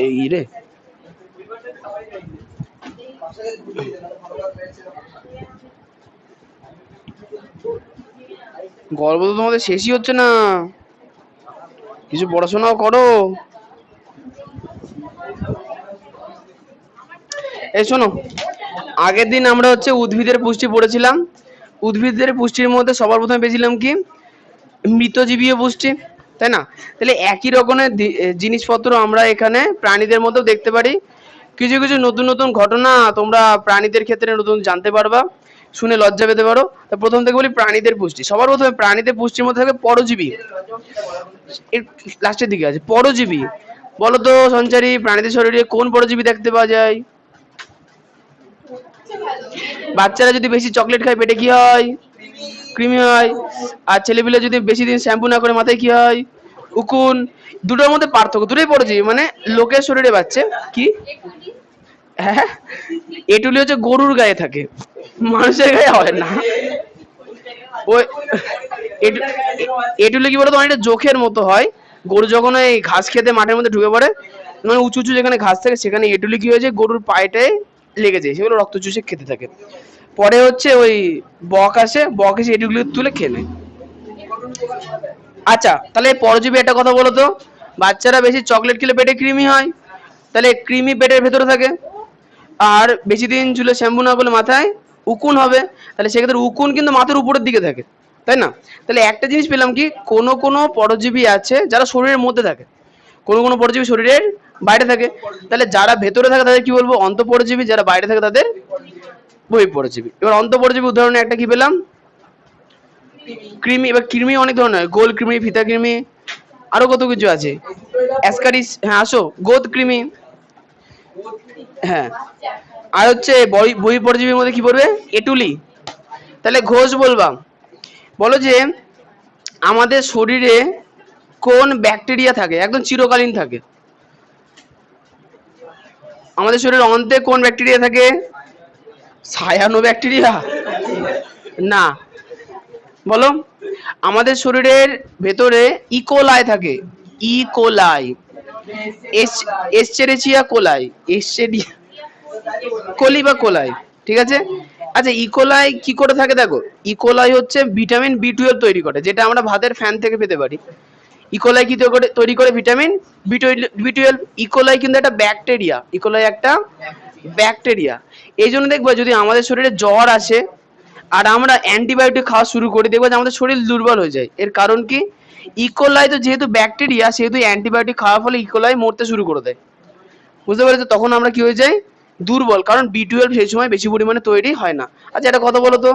এই রে গল্প তো তোমাদের শেষই হচ্ছে না, কিছু পড়াশোনাও করো। এই শোনো, আগের দিন আমরা হচ্ছে উদ্ভিদের পুষ্টি পড়েছিলাম। উদ্ভিদের পুষ্টির মধ্যে সবার প্রথমে পেয়েছিলাম কি, মৃতজীবীয় পুষ্টি, তাই না? তাহলে একই রকমের জিনিসপত্র আমরা এখানে প্রাণীদের মধ্যেও দেখতে পারি। কিছু কিছু নতুন নতুন ঘটনা তোমরা প্রাণীদের ক্ষেত্রে নতুন জানতে পারবা, শুনে লজ্জা পেতে পারো। তা প্রথম থেকে বলি প্রাণীদের পুষ্টি। সবার প্রথমে প্রাণীদের পুষ্টির মধ্যে থাকে পরজীবী, এর লাস্টের দিকে আছে পরজীবী। বলো তো সঞ্চারী, প্রাণীদের শরীরে কোন পরজীবী দেখতে পাওয়া যায়? বাচ্চারা যদি বেশি চকলেট খায় পেটে কি হয়? কৃমি হয়। আর ছেলেপিলে যদি বেশি দিন শ্যাম্পু না করে মাথায় কি হয়? উকুন। দুটোর মধ্যে পার্থক্য, দুটোই পরজীবী, মানে লোকের শরীরে বাচ্চা কি, হ্যাঁ এটুলি হচ্ছে গরুর গায়ে থাকে, মানুষের গায়ে হয় না। ওই এটুলি কি বলতো, অনেকটা জোখের মতো হয়। গরু যখন ওই ঘাস খেতে মাঠের মধ্যে ঢুকে পড়ে, মানে উঁচু উঁচু যেখানে ঘাস থাকে সেখানে এটুলি কি হয়েছে, গরুর পায়েটায় লেগে যায়, সেগুলো রক্ত চুষে খেতে থাকে। পরে হচ্ছে ওই বক আসে, বক এসে এটুলি তুলে খেয়ে নেয়। আচ্ছা তাহলে পরজীবী একটা কথা বলো তো, বাচ্চারা বেশি চকলেট খেলে পেটে কৃমি হয়, তাহলে কৃমি পেটের ভেতরে থাকে। আর বেশি দিন চুলে শ্যাম্পু না করলে মাথায় উকুন হবে, তাহলে সেক্ষেত্রে উকুন কিন্তু মাথার উপরের দিকে থাকে, তাই না? তাহলে একটা জিনিস পেলাম কি, কোনো কোনো পরজীবী আছে যারা শরীরের মধ্যে থাকে, কোনো কোনো পরজীবী শরীরের বাইরে থাকে। তাহলে যারা ভেতরে থাকে তাদের কি বলবো, অন্তঃপরজীবী, যারা বাইরে থাকে তাদের বহিঃপরজীবী। এবার অন্তঃপরজীবী উদাহরণে একটা কি পেলাম, কৃমি। এবার কৃমি অনেক ধরনের, গোল কৃমি, ফিতা কৃমি, আরো কত কিছু আছে, অ্যাসকারিস, হ্যাঁ আসো, গোদ কৃমি, হ্যাঁ। আর হচ্ছে বহিঃপরজীবীর মধ্যে কি পড়বে, এটুলি। তাহলে ঘোষ বলবা, বলো যে আমাদের শরীরে কোন ব্যাকটেরিয়া থাকে, একদম চিরকালীন থাকে? আমাদের শরীরের অন্তে কোন ব্যাকটেরিয়া থাকে? সায়ানো ব্যাকটেরিয়া না, বলো। আমাদের শরীরের ভেতরে ইকোলাই থাকে, ইকোলাই, এসচেরেচিয়া কোলাই, এসচেরিয়া কোলি বা কোলাই, ঠিক আছে। আচ্ছা ইকোলাই কি করে থাকে দেখো, ইকোলাই হচ্ছে ভিটামিন বি টুয়েলভ তৈরি করে, যেটা আমরা ভাতের ফ্যান থেকে পেতে পারি। ইকোলাই কি তৈরি করে, ভিটামিন বি টুয়েলভ। ইকোলাই কিন্তু একটা ব্যাকটেরিয়া, ইকোলাই একটা ব্যাকটেরিয়া। এই জন্য দেখবো যদি আমাদের শরীরে জ্বর আসে আর আমরা অ্যান্টিবায়োটিক খাওয়া শুরু করি, দেখবো যে আমাদের শরীর দুর্বল হয়ে যায়। এর কারণ কি, ইকোলাই তো যেহেতু ব্যাকটেরিয়া, সেহেতু অ্যান্টিবায়োটিক খাওয়ার ফলে ইকোলাই মরতে শুরু করে দেয়, বুঝতে পেরেছো? তখন আমরা কি হয়ে যাই, দুর্বল, কারণ বি টুয়েলভ সেই সময় বেশি পরিমাণে তৈরি হয় না। আচ্ছা একটা কথা বলো তো,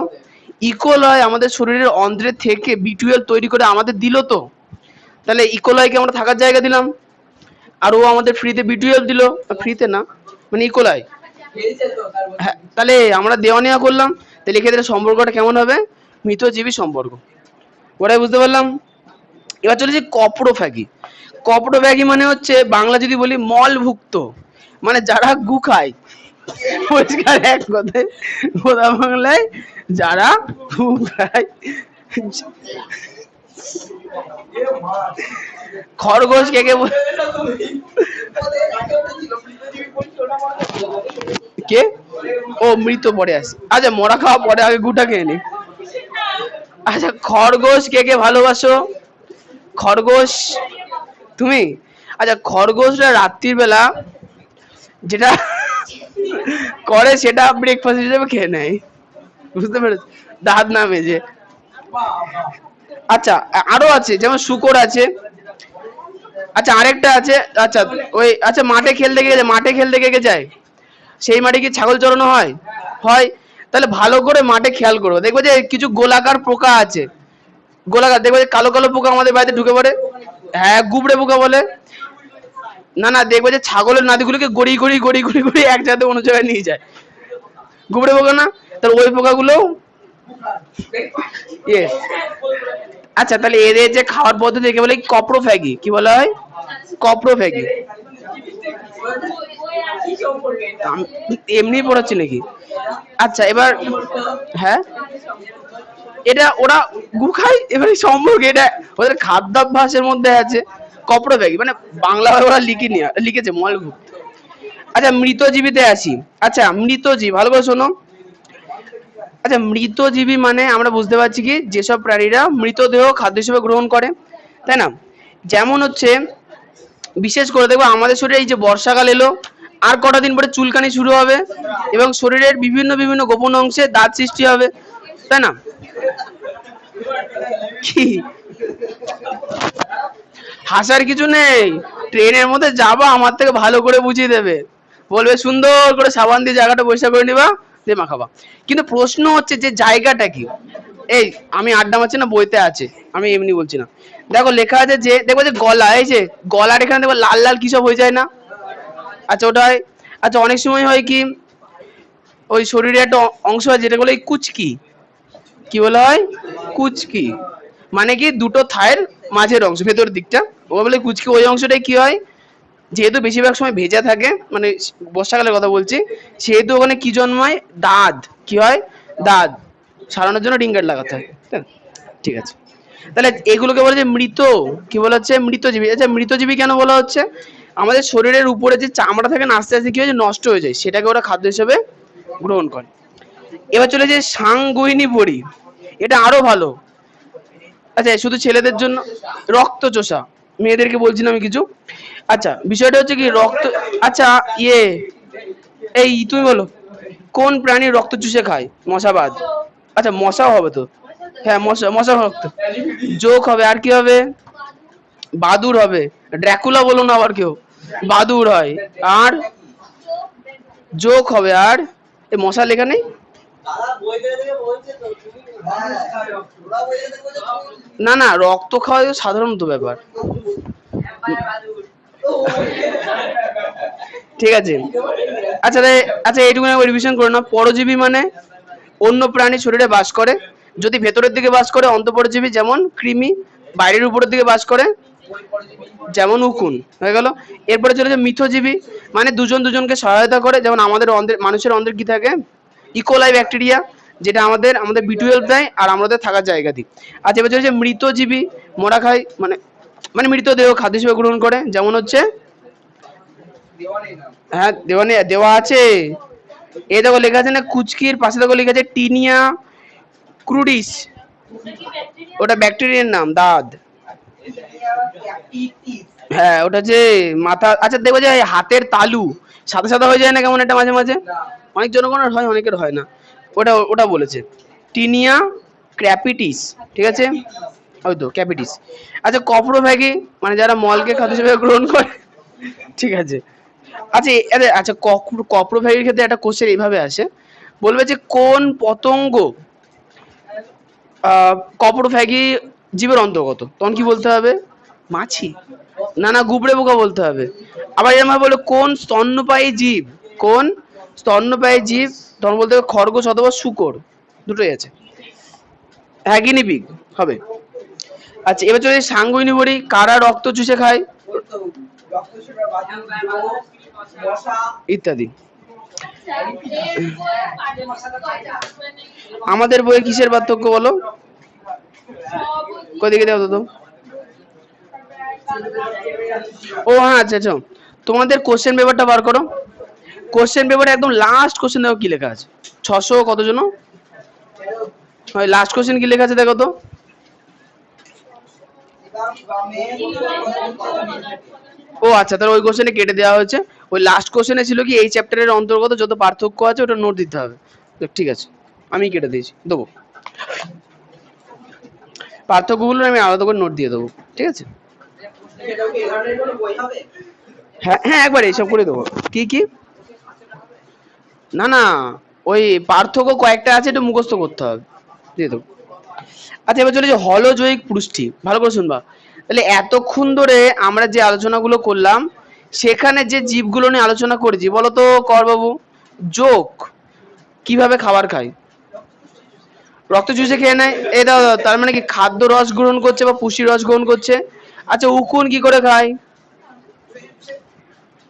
ইকোলাই আমাদের শরীরের অন্ত্রের থেকে বি টুয়েলভ তৈরি করে আমাদের দিল তো, তাহলে ইকোলাইকে আমরা থাকার জায়গা দিলাম, আর ও আমাদের ফ্রিতে বি টুয়েলভ দিল, ফ্রিতে না মানে ইকোলাই, হ্যাঁ, তাহলে আমরা দেওয়া নেওয়া করলাম। তাহলে এক্ষেত্রে সম্পর্কটা কেমন হবে, মৃতজীবী সম্পর্ক। ওটাই বুঝতে পারলাম। এবার চলেছি কপ্রোফ্যাগি। কপ্রোফ্যাগি মানে হচ্ছে বাংলা যদি বলি মলভুক্ত, মানে যারা গু খায়, পরিষ্কার এক কথায় গোদা বাংলায় যারা গু খায়। খরগোশ কে কে কে, ও মৃত পরে আসে, আচ্ছা মরা খাওয়া পরে, আগে গুটা খেয়ে নি। আচ্ছা খরগোশ কে কে ভালোবাসো, খরগোশ তুমি? আচ্ছা খরগোশরা রাত্রির বেলা যেটা করে সেটা ব্রেকফাস্ট হিসেবে খেয়ে নেয়, বুঝতে পেরেছো, দাঁত না মেজে। আচ্ছা আরো আছে, যেমন শুকর আছে। আচ্ছা আরেকটা আছে, আচ্ছা ওই, আচ্ছা মাঠে খেলতে গিয়ে, মাঠে খেলতে গিয়ে যায়, সেই মাঠে কি ছাগল চড়ানো হয়? হয়। তাহলে ভালো করে মাঠে খেয়াল করবো, দেখবো যে কিছু গোলাকার পোকা আছে, গোলাকার, দেখবো যে কালো কালো পোকা আমাদের বাড়িতে ঢুকে পড়ে, হ্যাঁ গুবড়ে পোকা বলে। না না, দেখবো যে ছাগলের নাদিগুলোকে গড়ি গড়ি গড়ি গড়ি গড়ি একসাথে অন্য জায়গায় নিয়ে যায়, গুবড়ে পোকা না? তাহলে ওই পোকাগুলো, ইয়েস। আচ্ছা তাহলে এদের যে খাওয়ার পদ্ধতি একে বলে কপ্রোফ্যাগি, কি বলা হয়, কপ্রোফ্যাগি। এমনি পড়াচ্ছি নাকি? আচ্ছা এবার, হ্যাঁ এটা ওরা গু খায়, এবারে সম্পর্কে এটা ওদের খাদ্যাভ্যাসের মধ্যে আছে, কপ্রোফ্যাগি মানে বাংলা ওরা লিখেছে মলগুপ্ত। আচ্ছা মৃতজীবীতে আসি। আচ্ছা মৃতজীব ভালো করে শোনো। আচ্ছা মৃতজীবী মানে আমরা বুঝতে পারছি কি যেসব প্রাণীরা মৃতদেহ খাদ্য হিসেবে গ্রহণ করে, তাই না? যেমন হচ্ছে বিশেষ করে দেখবো আমাদের শরীরে এই যে বর্ষাকাল এলো, আর কটা দিন পরে চুলকানি শুরু হবে এবং শরীরের বিভিন্ন বিভিন্ন গোপন অংশে দাঁত সৃষ্টি হবে, তাই না? কি হাসার কিছু নেই, ট্রেনের মধ্যে যাবা আমার থেকে ভালো করে বুঝিয়ে দেবে, বলবে সুন্দর করে সাবান দিয়ে জায়গাটা পরিষ্কার করে নিবা দিয়ে মাখাবা। কিন্তু প্রশ্ন হচ্ছে যে জায়গাটা কি? এই আমি আড্ডা মারছি না, বইতে আছে, আমি এমনি বলছি না। দেখো লেখা আছে যে দেখবো যে গলা, এই যে গলার এখানে দেখবো লাল লাল কি সব হয়ে যায় না? আচ্ছা ওটা হয়। আচ্ছা অনেক সময় হয় কি ওই শরীরে একটা অংশ হয় যেটা বলে কুচকি, কি বলা হয়? কুচকি মানে কি দুটো থায়ের মাঝের অংশ ভেতরের দিকটা, ও বলে কুচকি। ওই অংশটাই কি হয়, যেহেতু বেশিরভাগ সময় ভেজা থাকে, মানে বর্ষাকালের কথা বলছি, সেহেতু ওখানে কি জন্মায়? দাঁত। কি হয়? দাঁত সারানোর জন্য রিংগার লাগাতে হয়। ঠিক আছে, তাহলে এগুলোকে বলা যে মৃত, কি বলা হচ্ছে? মৃতজীবী। আচ্ছা মৃতজীবী কেন বলা হচ্ছে? আমাদের শরীরের উপরে যে চামড়া থাকে না, আস্তে আস্তে কি হয় নষ্ট হয়ে যায়, সেটাকে ওরা খাদ্য হিসেবে গ্রহণ করে। এবার চলে যে সাংগুইনি বড়ি, এটা আরো ভালো। আচ্ছা শুধু ছেলেদের জন্য রক্ত চোষা, মেয়েদেরকে বলছি না আমি কিছু। আচ্ছা বিষয়টা হচ্ছে কি রক্ত, আচ্ছা এই তুমি বলো কোন প্রাণী রক্ত চুষে খায়? মশাবাদ। আচ্ছা মশাও হবে তো, হ্যাঁ মশা, মশা রক্ত যোগ হবে। আর কি হবে? বাদুর হবে। ড্র্যাকুলা বলো না আবার কেউ, বাদুর হয়। আর যোগ হবে। আর এই মশা লেখা নেই? না না, রক্ত খাওয়া সাধারণত ব্যাপার। ঠিক আছে। আচ্ছা আচ্ছা এইটুকু রিভিশন করে না। পরজীবী মানে অন্য প্রাণী শরীরে বাস করে, যদি ভেতরের দিকে বাস করে অন্তঃপরজীবী যেমন কৃমি, বাইরের উপরের দিকে বাস করে যেমন উকুন, হয়ে গেল। এরপরে চলে যায় মিথজীবী, মানে দুজন দুজনকে সহায়তা করে, যেমন আমাদের মানুষের অন্ত্রে কি থাকে? ইকোলাই ব্যাকটেরিয়া, যেটা আমাদের আমাদের বি12 দেয় আর আমাদের থাকার জায়গা দিই। আচ্ছা এবার চলে যায় মৃতজীবী, মরা খায়, মানে মানে মৃতদেহ খাদ্য হিসেবে গ্রহণ করে, যেমন হচ্ছে হ্যাঁ দেওয়ানি দেওয়া আছে। এ দেখো লেখা আছে না কুচকির পাশে দেখো লেখা আছে টিনিয়া ক্রুডিস, ওটা ব্যাকটেরিয়ার নাম, দাঁত। হ্যাঁ ওটা যে মাথা। আচ্ছা দেখো যে হাতের তালু সাদা সাদা হয়ে যায় না কেমন একটা মাঝে মাঝে, অনেক জনগণের হয় অনেকের হয় না, ওটা ওটা বলেছে টিনিয়া ক্র্যাপিটিস। ঠিক আছে, ওই তো ক্যাপিটিস। আচ্ছা কপ্রোভ্যাগি মানে যারা মলকে খাদ্য হিসেবে গ্রহণ করে। ঠিক আছে। আচ্ছা আচ্ছা কপ্রোভ্যাগির ক্ষেত্রে একটা কোশ্চেন এইভাবে আসে, বলবে যে কোন পতঙ্গ কপ্রোভ্যাগি জীবের অন্তর্গত, তখন কি বলতে হবে? মাছি। না না, গুবরে পোকা বলতে হবে। আবার এরকম বলে কোন স্তন্যপায়ী জীব, কোন স্তন্যপায়ী জীব, তখন বলতে হবে খরগোশ অথবা শূকর, দুটোই আছে। হ্যাঁ গিনিপিগ হবে। আচ্ছা এবার চলে সাঙ্গুইনি বড়ি, কারা রক্ত চুষে খায়? ইত্যাদি। আমাদের বইয়ে কিসের পার্থক্য বলো? কই দেখে দাও তো। ও হ্যাঁ আচ্ছা আচ্ছা, তোমাদের কোশ্চেন পেপারটা বার করো। কোশ্চেন পেপারে একদম লাস্ট কোশ্চেন দেখো কি লেখা আছে, 600 কত জন, ওই লাস্ট কোশ্চেন কি লেখা আছে দেখো তো। ও আচ্ছা, তাহলে ওই কোশ্চেনে কেটে দেওয়া হয়েছে। ওই লাস্ট কোশ্চেনে ছিল কি এই চ্যাপ্টারের অন্তর্গত যত পার্থক্য আছে ওটা নোট দিতে হবে। ঠিক আছে, আমি কেটে দিয়েছি, দেবো পার্থক্যগুলো আমি আলাদা করে নোট দিয়ে দেবো। ঠিক আছে, হ্যাঁ হ্যাঁ একবার এইসব করে দেবো। কি কি? না না, ওই পার্থক্য কয়েকটা আছে, একটু মুখস্থ করতে হবে, দিয়ে দেবো। আচ্ছা এবার চলে যে হলজৈবিক পুষ্টি, ভালো করে শুনবা। তাহলে এতক্ষণ ধরে আমরা যে আলোচনাগুলো করলাম সেখানে যে জীবগুলো নিয়ে আলোচনা করেছি বলো তো কর বাবু। যোগ কিভাবে খাবার খায়? রক্ত চুষে খেয়ে নেয়, এই দাও দাও, তার মানে কি খাদ্য রস গ্রহণ করছে বা পুষ্টি রস গ্রহণ করছে। আচ্ছা উকুন কি করে খায়?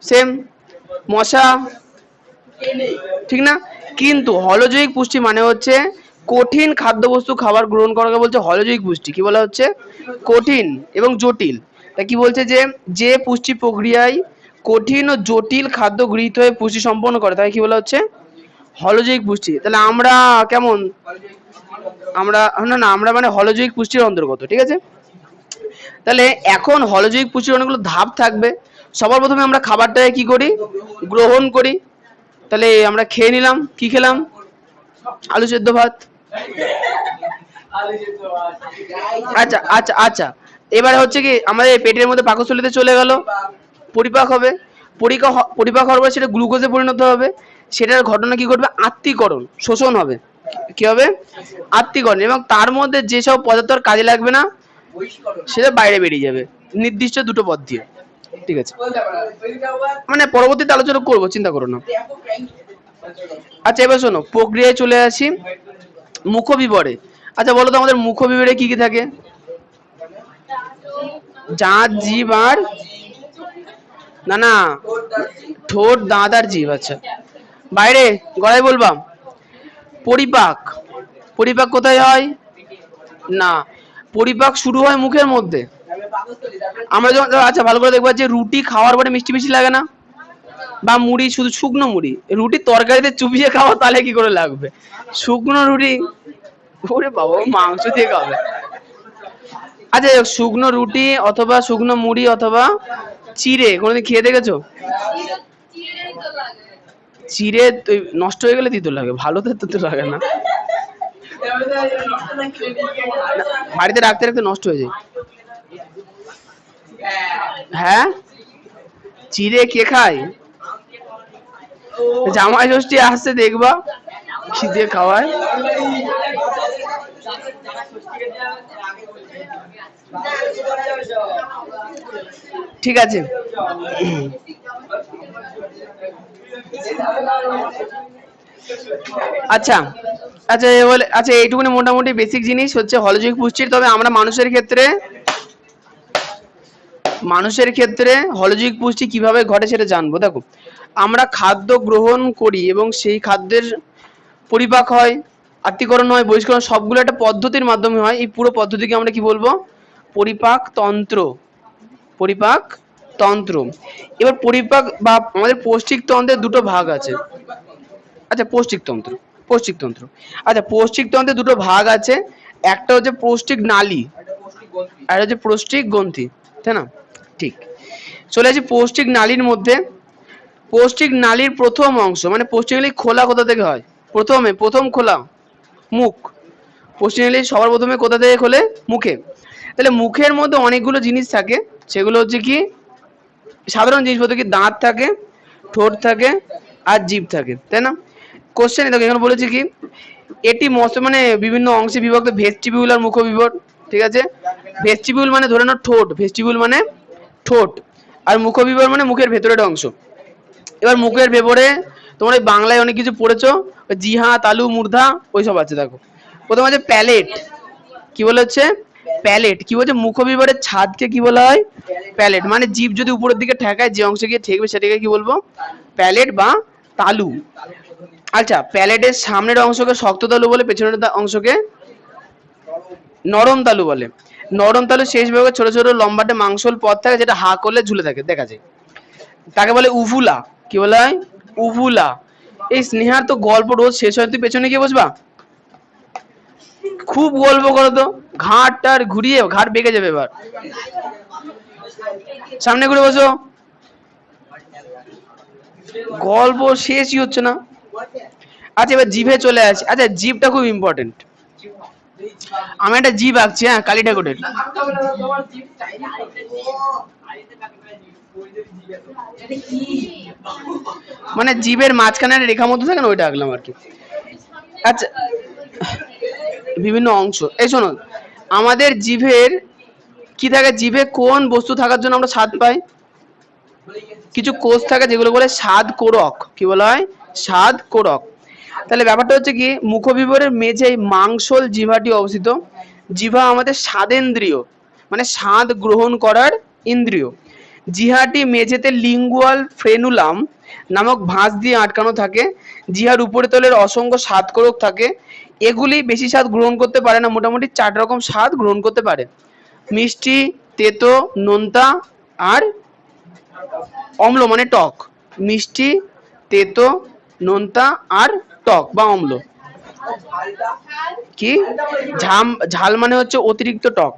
সেম। মশা, ঠিক না? কিন্তু হলজৈবিক পুষ্টি মানে হচ্ছে কঠিন খাদ্যবস্তু খাবার গ্রহণ করাকে বলছে হলজৈবিক পুষ্টি। কি বলা হচ্ছে? কঠিন এবং জটিল, তা কি বলছে যে যে পুষ্টি প্রক্রিয়ায় কঠিন ও জটিল খাদ্য গৃহীত হয়ে পুষ্টি সম্পন্ন করে তাই কি বলা হচ্ছে হলজৈবিক পুষ্টি। তাহলে আমরা কেমন, আমরা না না আমরা মানে হলজৈবিক পুষ্টির অন্তর্গত, ঠিক আছে। তাহলে এখন হলজৈবিক পুষ্টির অনেকগুলো ধাপ থাকবে। সবার প্রথমে আমরা খাবারটাকে কি করি, গ্রহণ করি। তাহলে আমরা খেয়ে নিলাম, কি খেলাম, আলু সেদ্ধ ভাত। আচ্ছা আচ্ছা আচ্ছা, এবারে হচ্ছে কি আমাদের পেটের মধ্যে পাকস্থলীতে চলে গেল, পরিপাক হবে, পরিপাক হওয়ার পর সেটা গ্লুকোজে পরিণত হবে। সেটার ঘটনা কি ঘটবে, আত্তীকরণ, শোষণ হবে। কি হবে, আত্তীকরণ। এবং তার মধ্যে যেসব পদার্থ আর কাজে লাগবে না সেটা বাইরে বেরিয়ে যাবে নির্দিষ্ট দুটো পথ দিয়ে, ঠিক আছে। মানে পরবর্তীতে আলোচনা করবো, চিন্তা করো না। আচ্ছা এবার শোনো, প্রক্রিয়ায় চলে আসি, মুখবিবরে। আচ্ছা বলো তো আমাদের মুখবিবরে কি কি থাকে, দাঁত, জিভ আর, না না, ঠোঁট, দাঁত আর জিভ। আচ্ছা বাইরে গলায় বলবা। পরিপাক, পরিপাক কোথায় হয়, না, পরিপাক শুরু হয় মুখের মধ্যে। আমরা যখন, আচ্ছা ভালো করে দেখবা যে রুটি খাওয়ার পরে মিষ্টি মিষ্টি লাগে না, বা মুড়ি, শুধু শুকনো মুড়ি, রুটি তরকারিতে চুবিয়ে খাওয়া তাহলে কি করে লাগবে, শুকনো রুটি, ওরে বাবা মাংস দিয়ে খাবে। আচ্ছা শুকনো রুটি অথবা শুকনো মুড়ি অথবা চিড়ে কোনোদিন খেয়ে দেখেছো, চিড়ে নষ্ট হয়ে গেলে তিতো লাগে, ভালো তো তিতো লাগে না, বাড়িতে রাখতে রাখতে নষ্ট হয়ে যায়। হ্যাঁ চিড়ে কে খায়, জামাই ষষ্ঠী আসছে দেখবা কি দিয়ে খাওয়ায়। ঠিক আছে, আচ্ছা আচ্ছা বলে, আচ্ছা এইটুকুনি মোটামুটি বেসিক জিনিস হচ্ছে হলজৈবিক পুষ্টির। তবে আমরা মানুষের ক্ষেত্রে হলজৈবিক পুষ্টি কিভাবে ঘটে সেটা জানবো। দেখো আমরা খাদ্য গ্রহণ করি এবং সেই খাদ্যের পরিপাক হয়, আত্তীকরণ হয়, বহিষ্করণ, সবগুলো একটা পদ্ধতির মাধ্যমে হয়। এই পুরো পদ্ধতিকে আমরা কি বলবো, পরিপাক তন্ত্র, পরিপাক তন্ত্র। এবার পরিপাক বা আমাদের পৌষ্টিক তন্ত্রের দুটো ভাগ আছে। আচ্ছা পৌষ্টিক তন্ত্র, আচ্ছা পৌষ্টিক তন্ত্রের দুটো ভাগ আছে, একটা হচ্ছে পৌষ্টিক নালী আর হচ্ছে পৌষ্টিক গ্রন্থি, তাই না, ঠিক। চলে আসি পৌষ্টিক নালীর মধ্যে। পৌষ্টিক নালীর প্রথম অংশ মানে পৌষ্টিক নালী খোলা কোথা থেকে হয়, প্রথম খোলা মুখ। পৌষ্টিক নালী সবার প্রথমে কোথা থেকে খোলে, মুখে। তাহলে মুখের মধ্যে অনেকগুলো জিনিস থাকে, সেগুলো হচ্ছে কি সাধারণ জিনিসপত্র, কি দাঁত থাকে, ঠোঁট থাকে আর জিভ থাকে, তাই না। কোশ্চেন দেখো এখানে বলেছে কি এটি মানে বিভিন্ন অংশে বিভক্ত, ভেস্টিবিউল আর মুখবিবর, ঠিক আছে। ভেস্টিবিউল মানে ধরে নাও ঠোঁট, ভেস্টিবিউল মানে ঠোঁট, আর মুখবিবর মানে মুখের ভেতরের অংশ। এবার মুখের ভেতরে তোমরা বাংলায় অনেক কিছু পড়েছো, জিহা, তালু, মূর্ধা, ওইসব আছে। দেখো প্রথম আছে প্যালেট, কি বলে হচ্ছে প্যালেট, কি বলছে মুখবিবরের ছাদকে কি বলা হয়, প্যালেট। মানে জীব যদি উপরের দিকে ঠেকায় যে অংশে গিয়ে ঠেকবে সেটাকে কি বলবো, প্যালেট বা তালু। আচ্ছা প্যালেটের সামনের অংশকে শক্ত তালু বলে, পেছনের অংশকে নরম তালু বলে। নরম তালু শেষ ভাগে ছোট ছোট লম্বাটে মাংসল পথ থাকে যেটা হা করলে ঝুলে থাকে, দেখা যায়, তাকে বলে উভুলা। কি বলা হয়, উভুলা। এই স্নেহার তো গল্প রোজ শেষ হয়, তুই পেছনে গিয়ে বসবা, খুব গল্প করো তো, ঘাটটার ঘুরিয়ে ঘাট বেঁকে যাবে, এবার সামনে ঘুরে বসো, গল্প শেষই হচ্ছে না। আচ্ছা এবার জিভে চলে আসে। আচ্ছা জিভটা খুব ইম্পর্টেন্ট, আমি একটা জিভ আঁকছি, হ্যাঁ কালী ঠাকুরের। মানে জিভের মাঝখানে রেখা মতো থাকে না, ওইটা আঁকলাম আর কি। আচ্ছা বিভিন্ন অংশ, এই শোনো আমাদের জিভের কি থাকে, জিভে কোন বস্তু থাকার জন্য আমরা স্বাদ পাই, কিছু কোষ থাকে যেগুলো বলে স্বাদ কোরক, কি বলা হয়, স্বাদ কোরক। তাহলে ব্যাপারটা হচ্ছে কি মুখবিবরের মেঝে মাংসল জিভাটি অবস্থিত। জিভা আমাদের স্বাদেন্দ্রিয়, মানে স্বাদ গ্রহণ করার ইন্দ্রিয়। জিহাটি মেঝেতে লিঙ্গুয়াল ফ্রেনুলাম নামক ভাঁজ দিয়ে আটকানো থাকে। জিহার উপরে তলের অসংখ্য স্বাদ কোরক থাকে, এগুলি বেশি স্বাদ গ্রহণ করতে পারে না, মোটামুটি 4 রকম স্বাদ গ্রহণ করতে পারে, মিষ্টি, তেতো, নোনতা আর অম্ল মানে টক। মিষ্টি, তেতো, নোনতা আর টক বা অম্ল। কি? ঝাল মানে হচ্ছে অতিরিক্ত টক।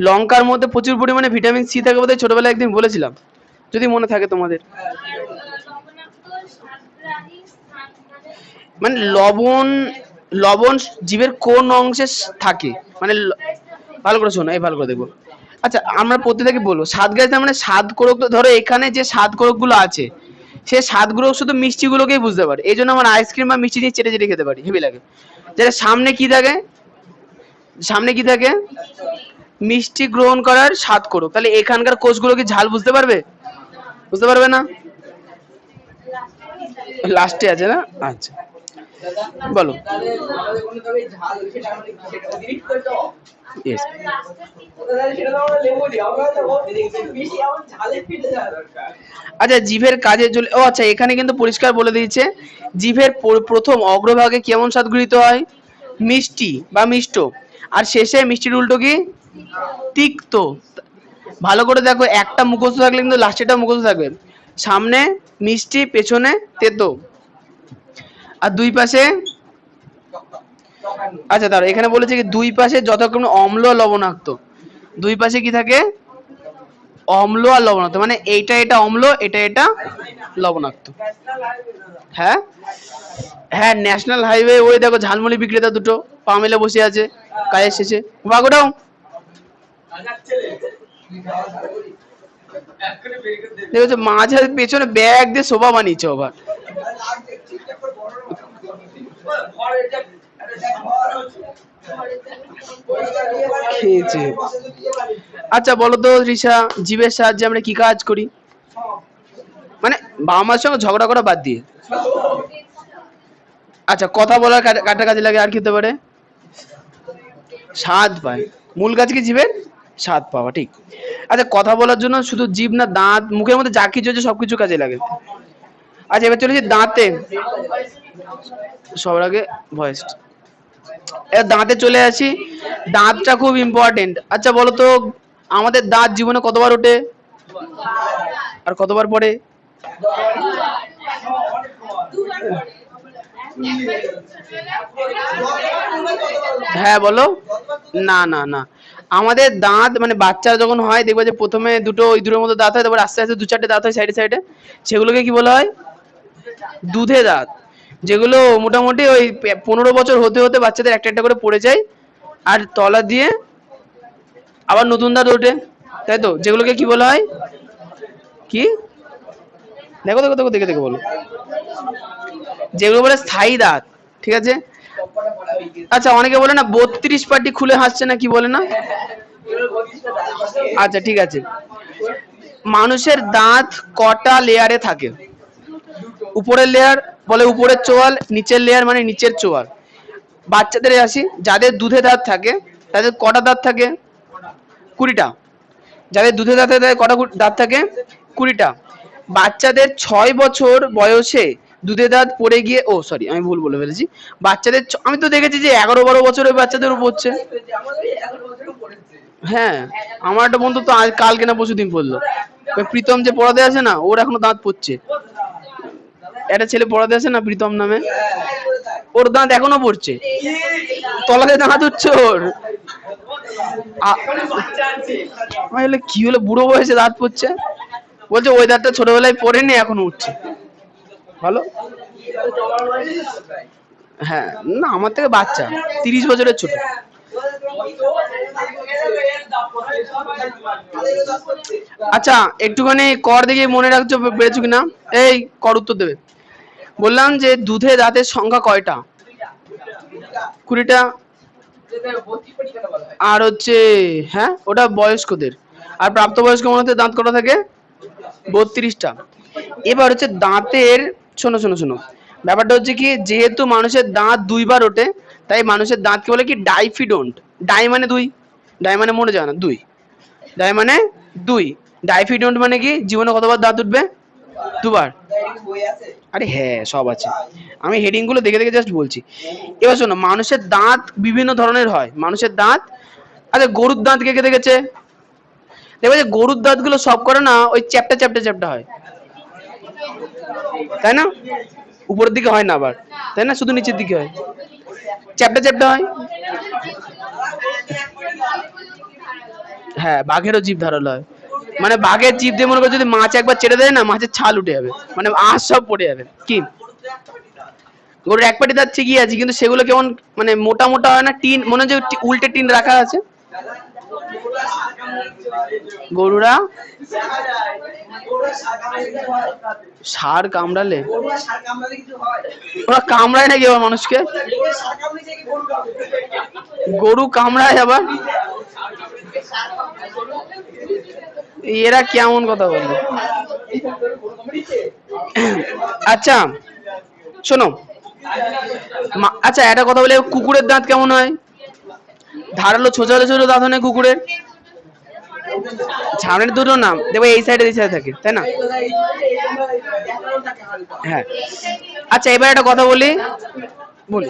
লঙ্কার মধ্যে প্রচুর পরিমাণে ভিটামিন সি থাকে বোধহয় ছোটবেলায় একদিন বলেছিলাম, যদি মনে থাকে তোমাদের। মানে লবণ, লবণ জীবের কোন অংশে থাকে, মানে ভালো করে শোনো, এই ভালো করে দেখো। আচ্ছা আমরা প্রত্যেকে বলবো স্বাদ গ্রাহী, তার মানে স্বাদ কোরক, ধরো এখানে যে স্বাদ কোরক গুলো আছে সে স্বাদ গুলো শুধু মিষ্টি গুলোকেই বুঝতে পারে, এই জন্য আমরা আইসক্রিম বা মিষ্টি দিয়ে চেটে চেটে খেতে পারি, হেভি লাগে। যেটা সামনে কি থাকে, সামনে কি থাকে, মিষ্টি গ্রহণ করার স্বাদ কোরক, তাহলে এখানকার কোষগুলো কি ঝাল বুঝতে পারবে? বুঝতে পারবে না, লাস্টে আছে না। আচ্ছা বলো। Yes. আচ্ছা জিভের কাজে চলে, ও আচ্ছা এখানে কিন্তু পরিষ্কার বলে দিয়েছে জিভের প্রথম অগ্রভাগে কেমন স্বাদ গৃহীত হয়, মিষ্টি বা মিষ্ট, আর শেষে মিষ্টির উল্টো কি, তিক্ত। ভালো করে দেখো, একটা মুখস্থ থাকলে কিন্তু লাস্টেটা মুখস্থ থাকবে, সামনে মিষ্টি পেছনে তেতো আর দুই পাশে। আচ্ছা দাঁড়া, এখানে বলেছে কি দুই পাশে যথাক্রমে অম্ল লবণাক্ত, দুই পাশে কি থাকে, অম্ল আর লবণাক্ত, মানে এইটা এটা অম্ল, এটা লবণাক্ত। হ্যাঁ হ্যাঁ, ন্যাশনাল হাইওয়ে, ওই দেখো ঝালমুড়ি বিক্রেতা দুটো পা মেলে বসে আছে কাজের শেষে, বাগোটাও। দেখো মাঝে পেছনে ব্যাগ দিয়ে শোভা বানিয়েছে আবার। খেয়েছে। আচ্ছা বলো তো রিসা, জীবের সাহায্যে আমরা কি কাজ করি, মানে বাবা মার সঙ্গে ঝগড়া করা বাদ দিয়ে। আচ্ছা কথা বলার কাটা কাজে লাগে, আর কি হতে পারে, স্বাদ পায়, মূল কাজ কি জীবের, স্বাদ পাওয়া, ঠিক। আচ্ছা কথা বলার জন্য শুধু জিভ না, দাঁত, মুখের মধ্যে যা কিছু আছে সবকিছু কাজে লাগে। আচ্ছা এবার চলেছি দাঁতে, সবার আগে ভয়েস, এবার দাঁতে চলে আসি, দাঁতটা খুব ইম্পর্টেন্ট। আচ্ছা বলো তো আমাদের দাঁত জীবনে কতবার ওঠে আর কতবার পড়ে? হ্যাঁ বলো। না না না, আমাদের দাঁত মানে বাচ্চারা যখন হয় দেখবে যে প্রথমে দুটো ইঁদুরের মতো দাঁত হয়, তারপর আস্তে আস্তে দু চারটে দাঁত হয় সাইডে সাইডে, সেগুলোকে কি বলা হয়, দুধে দাঁত। যেগুলো মোটামুটি ওই 15 বছর হতে হতে বাচ্চাদের একটা একটা করে পড়ে যায়, আর তলা দিয়ে আবার নতুন দাঁত ওঠে, তাই তো, যেগুলোকে কি বলা হয়, কি, দেখো দেখো দেখো দেখে দেখে বলো, যেগুলো বলে স্থায়ী দাঁত, ঠিক আছে। আচ্ছা অনেকে বলে না 32 পাটি খুলে হাসছে না, কি বলে না। আচ্ছা ঠিক আছে, মানুষের দাঁত কটা লেয়ারে থাকে, উপরের লেয়ার বলে উপরের চোয়াল, নিচের লেয়ার মানে নিচের চোয়াল। বাচ্চাদের আসি, যাদের দুধে দাঁত থাকে তাদের কটা দাঁত থাকে, 20টা। যাদের দুধে দাঁত থাকে কটা দাঁত থাকে, 20টা। বাচ্চাদের 6 বছর বয়সে দুধে দাঁত পড়ে গিয়ে, ও সরি আমি ভুল বলে ফেলেছি, বাচ্চাদের আমি তো দেখেছি যে 11-12 বছরের বাচ্চাদেরও পড়ছে। হ্যাঁ আমার একটা বন্ধু তো আজ কালকে না পরশু দিন পড়লো, প্রীতম যে পড়াতে আছে না, ওর এখনো দাঁত পড়ছে। একটা ছেলে পড়াতে আছে না প্রীতম নামে, ওর দাঁত এখনো পড়ছে, তলাতে দাঁত হচ্ছে ওর। কি হলো বুড়ো বয়সে দাঁত পড়ছে, বলছে ওই দাঁতটা ছোটবেলায় পড়েনি এখন উঠছে। ভালো। হ্যাঁ না আমার থেকে বাচ্চা, 30 বছরের ছোট। আচ্ছা একটুখানি কর দেখে মনে রাখছো পেরেছো কিনা, এই কর উত্তর দেবে। বললাম যে দুধে দাঁতের সংখ্যা কয়টা, 20টা। আর হচ্ছে, হ্যাঁ ওটা বয়স্কদের, আর প্রাপ্তবয়স্ক মনে দাঁত কটা থাকে, 32টা। এবার হচ্ছে দাঁতের, শোনো শোনো শোনো, ব্যাপারটা হচ্ছে কি যেহেতু মানুষের দাঁত 2বার ওঠে, তাই মানুষের দাঁতকে বলে কি ডাইফিডন্ট। ডাই মানে 2, ডাই মানে মনে যায় না 2, ডাই মানে 2, ডাইফিডন্ট মানে কি জীবনে কতবার দাঁত উঠবে, 2বার। আরে হ্যাঁ সব আছে, আমি হেডিং গুলো দেখে দেখে জাস্ট বলছি। এবার শোনো, মানুষের দাঁত বিভিন্ন ধরনের হয়, মানুষের দাঁত, আচ্ছা গরুর দাঁত কে কে দেখেছে, দেখবে যে গরুর দাঁতগুলো সব করে না ওই চ্যাপটা চ্যাপটা চ্যাপটা হয়, তাই না? উপরের দিকে হয় না আবার, তাই না? শুধু নিচের দিকে হয়, চ্যাপটা চ্যাপটা হয়। হ্যাঁ, বাঘেরও জিভ ধারালো হয়। মানে বাঘের জিভ দিয়ে মনে করো যদি মাছ একবার চেটে দেয় না, মাছের ছাল উঠে যাবে, মানে আঁশ সব পড়ে যাবে। কি গরুর এক পাটি দাঁত ঠিকই আছে, কিন্তু সেগুলো কেমন মানে মোটা মোটা হয় না, টিন মনে হচ্ছে উল্টে টিন রাখা আছে। গরুরা ষাঁড় কামড়ালে, ওরা কামড়ায় নাকি আবার মানুষকে? গরু কামড়ায় আবার? এরা কেমন কথা বলে? আচ্ছা শোনো, আচ্ছা একটা কথা বলে, কুকুরের দাঁত কেমন হয়? ধারালো ছোচালো ছোট দাঁত হয় না কুকুরের? সামনের দুটো নাম দেখবে এই সাইডে এই সাইডে থাকে, তাই না? হ্যাঁ। আচ্ছা এবার একটা কথা বলি, বলি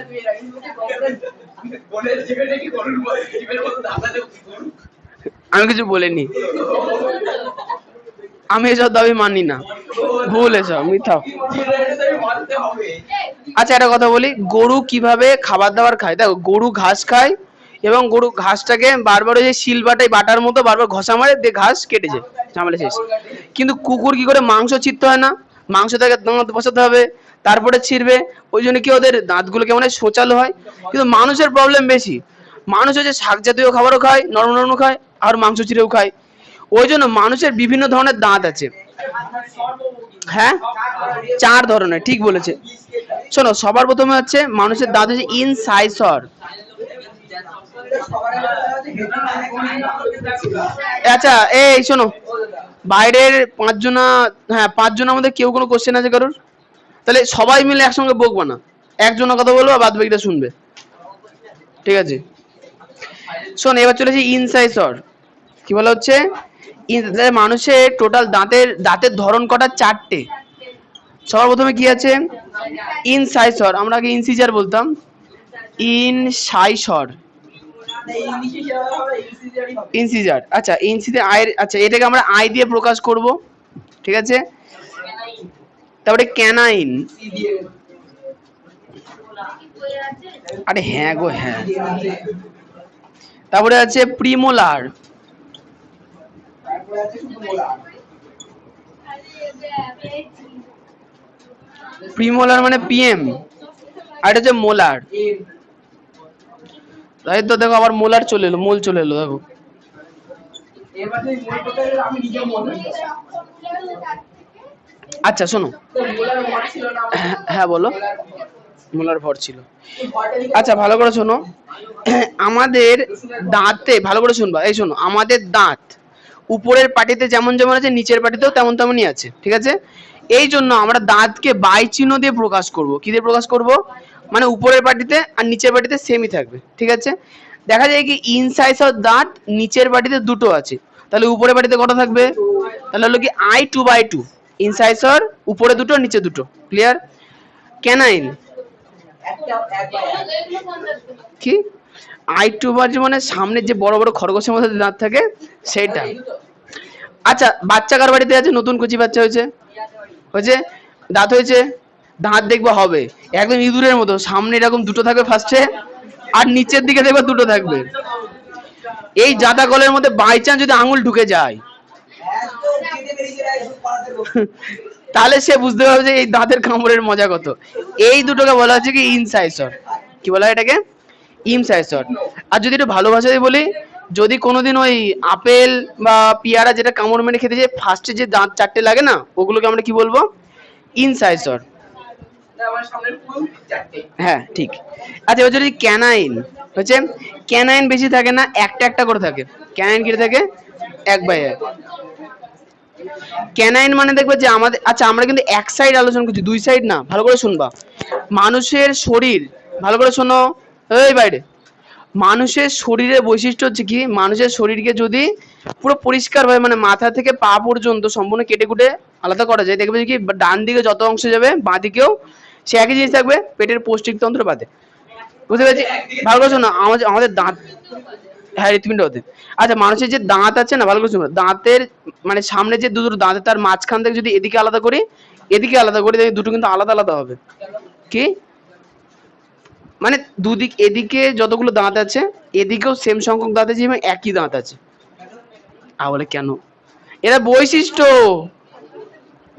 আমি কিছু বলিনি, আমি এসব দাবি মানি না, ভুল এসব মিথ্যা। আচ্ছা একটা কথা বলি, গরু কিভাবে খাবার দাবার খায়? দেখো গরু ঘাস খায়, এবং গরু ঘাসটাকে বারবার ওই যে শিল বাটায় বাটার মতো বারবার ঘষা মারে দিয়ে ঘাস কেটে যায়, ঝামেলা শেষ। কিন্তু কুকুর কি করে? মাংস ছিঁড়তে হয় না, মাংস তাকে দাঁত বসাতে হবে, তারপরে ছিঁড়বে, ওই জন্য কি ওদের দাঁতগুলো কেমন হয়, সোচালো হয়। কিন্তু মানুষের প্রবলেম বেশি, মানুষ হচ্ছে শাক জাতীয় খাবারও খায়, নরম নরম খায়, আর মাংস চিড়েও খায়। ওই জন্য মানুষের বিভিন্ন ধরনের দাঁত আছে। হ্যাঁ, 4 ধরনের, ঠিক বলেছে। শোনো, সবার প্রথমে হচ্ছে মানুষের দাঁত হচ্ছে ইনসাইসর। আচ্ছা এই শোনো, বাইরের 5 জনা, হ্যাঁ 5 জনের মধ্যে কেউ কোনো কোশ্চেন আছে কারোর? তাহলে সবাই মিলে একসঙ্গে বকবো না, একজনের কথা বলবো, বাদ বাকিটা শুনবে, ঠিক আছে? শোন, এবার চলেছি ইনসাইসর। কি বলা হচ্ছে? মানুষের টোটাল দাঁতের দাঁতের ধরন কটা? 4টে। সবার প্রথমে কি আছে? ইনসাইসর, আমরা আগে ইনসিজার বলতাম, ইনসাইসর, ইনসিজার। আচ্ছা ইনসিজার আই, আচ্ছা এটাকে আমরা আই দিয়ে প্রকাশ করব, ঠিক আছে? তারপরে ক্যানাইন, আরে হ্যাঁ গো হ্যাঁ। তারপরে আছে প্রিমোলার, প্রিমোলার মানে পিএম, আর এটা হচ্ছে মোলার, তাই তো দেখো আবার মোলার চলে এলো, মোল চলে এলো দেখো। আচ্ছা শোনো, হ্যাঁ বলো, মোলার ভর ছিল। আচ্ছা ভালো করে শোনো, আমাদের দাঁতে, ভালো করে শুনবা, এই শোনো, আমাদের দাঁত উপরের পাটিতে যেমন যেমন আছে, নিচের পাটিতেও তেমন তেমনই আছে, ঠিক আছে? এই জন্য আমরা দাঁতকে বাই চিহ্ন দিয়ে প্রকাশ করব। কি দিয়ে প্রকাশ করব? মানে উপরের পাটিতে আর নিচের পাটিতে সেমই থাকবে, ঠিক আছে? দেখা যায় কি ইনসাইসর দাঁত নিচের পাটিতে দুটো আছে, তাহলে উপরের পাটিতে কটা থাকবে? তাহলে হলো কি I2/2, ইনসাইসর উপরে দুটো নিচে দুটো, ক্লিয়ার? ক্যানাইন কি? I2/2 মানে সামনে যে বড় বড় খরগোশের মধ্যে দাঁত থাকে সেটা। আচ্ছা বাচ্চা কার বাড়িতে আছে? নতুন কচি বাচ্চা হয়েছে, হয়েছে, দাঁত হয়েছে, দাঁত দেখবো হবে একদম ইঁদুরের মতো, সামনে এরকম দুটো থাকবে ফার্স্টে, আর নিচের দিকে দেখবে দুটো থাকবে। এই জাদা কলের মধ্যে বাই চান্স যদি আঙুল ঢুকে যায়, তাহলে সে বুঝতে পারবে যে এই দাঁতের কামড়ের মজা কত। এই দুটোকে বলা হচ্ছে কি ইনসাইসর। কি বলা হয় এটাকে? ইনসাইসর। আর যদি একটু ভালো ভাষায় বলি, যদি কোনোদিন ওই আপেল বা পেয়ারা যেটা কামড় মেরে খেতে যায়, ফার্স্টে যে দাঁত 4টে লাগে না, ওগুলোকে আমরা কি বলবো? ইনসাইসর। হ্যাঁ ঠিক। আচ্ছা এবার যদি ক্যানাইন হচ্ছে, ক্যানাইন বেশি থাকে না, একটা একটা করে থাকে। ক্যানাইন কি থাকে? 1/1। ক্যানাইন মানে দেখবে যে আমাদের, আচ্ছা আমরা কিন্তু এক সাইড আলোচনা করছি, 2 সাইড না, ভালো করে শুনবা। মানুষের শরীর, ভালো করে শোনো, এই বাইরে, মানুষের শরীরের বৈশিষ্ট্য হচ্ছে কি, মানুষের শরীরকে যদি পুরো পরিষ্কার ভাবে মানে মাথা থেকে পা পর্যন্ত সম্পূর্ণ কেটে কুটে আলাদা করা যায়, দেখবে কি ডান দিকে যত অংশ যাবে বাঁ দিকেও সে একই জিনিস থাকবে, পেটের পৌষ্টিক তন্ত্র বাদে। বুঝতে পেরেছি? ভালো করে শোনো, আমাদের দাঁত, হ্যাঁ, হৃৎপিণ্ড হতে। আচ্ছা, মানুষের যে দাঁত আছে না, ভালো করে শুনো, দাঁতের মানে সামনে যে দুটো দাঁত তার মাঝখান থেকে যদি এদিকে আলাদা করি, এদিকে আলাদা করি, দেখি দুটো কিন্তু আলাদা আলাদা হবে। কি মানে দুদিক, এদিকে যতগুলো দাঁত আছে এদিকেও সেম সংখ্যক দাঁত আছে এবং একই দাঁত আছে। বলে কেন? এরা বৈশিষ্ট্য।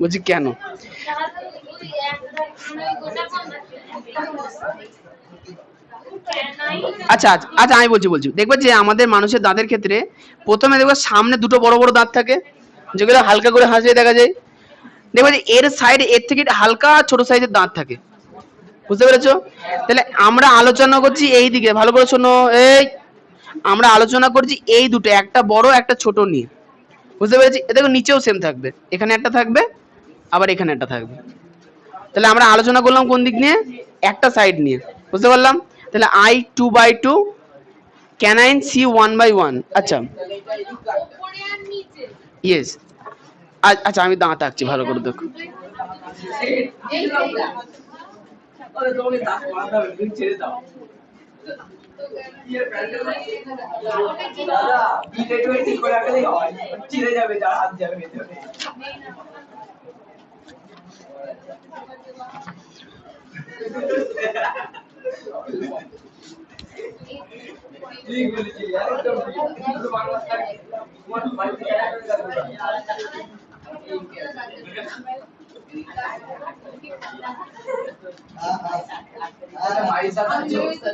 বলছি কেন? আচ্ছা আচ্ছা আচ্ছা, আমি বলছি দেখবে যে আমাদের মানুষের দাঁতের ক্ষেত্রে প্রথমে দেখবে সামনে দুটো বড় বড় দাঁত থাকে, যেগুলো হালকা করে হাসলে দেখা যায়। দেখবে যে এর সাইডে এর থেকে হালকা ছোট সাইজের দাঁত থাকে। বুঝতে পেরেছো? তাহলে আমরা আলোচনা করছি এই দিকে, ভালো করে শোনো। এই আমরা আলোচনা করছি এই দুটো, একটা বড় একটা ছোট নিয়ে। বুঝতে পেরেছি? এ দেখো নিচেও সেম থাকবে, এখানে একটা থাকবে আবার এখানে একটা থাকবে। তাহলে আমরা আলোচনা করলাম কোন দিক নিয়ে? একটা সাইড নিয়ে। বুঝতে পারলাম? তাহলে আই 2/2, ক্যানাইন সি 1/1। আচ্ছা, ইয়েস। আচ্ছা, আমি দাঁত আঁকছি, ভালো করে দেখো।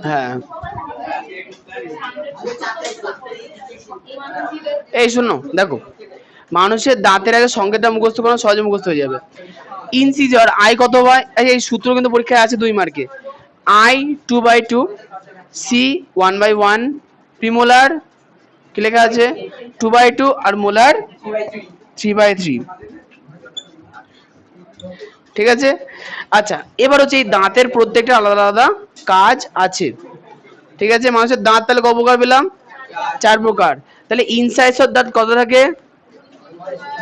হ্যাঁ, এই শোনো দেখো, মানুষের দাঁতের আগে সংকেতটা মুখস্থ করো, সহজে মুখস্থ হয়ে যাবে। ইনসিজার আই কত হয়? এই সূত্র কিন্তু পরীক্ষায় আছে 2 মার্কে। আই 2/2, সি 1/1, প্রিমোলার কি লেখা আছে 2/2, আর মোলার 3/3। ঠিক আছে? আচ্ছা, এবার হচ্ছে এই দাঁতের প্রত্যেকটা আলাদা আলাদা কাজ আছে। ঠিক আছে? মানুষের দাঁত তাহলে ক প্রকার পেলাম? 4 প্রকার। তাহলে ইনসাইসর দাঁত কত থাকে?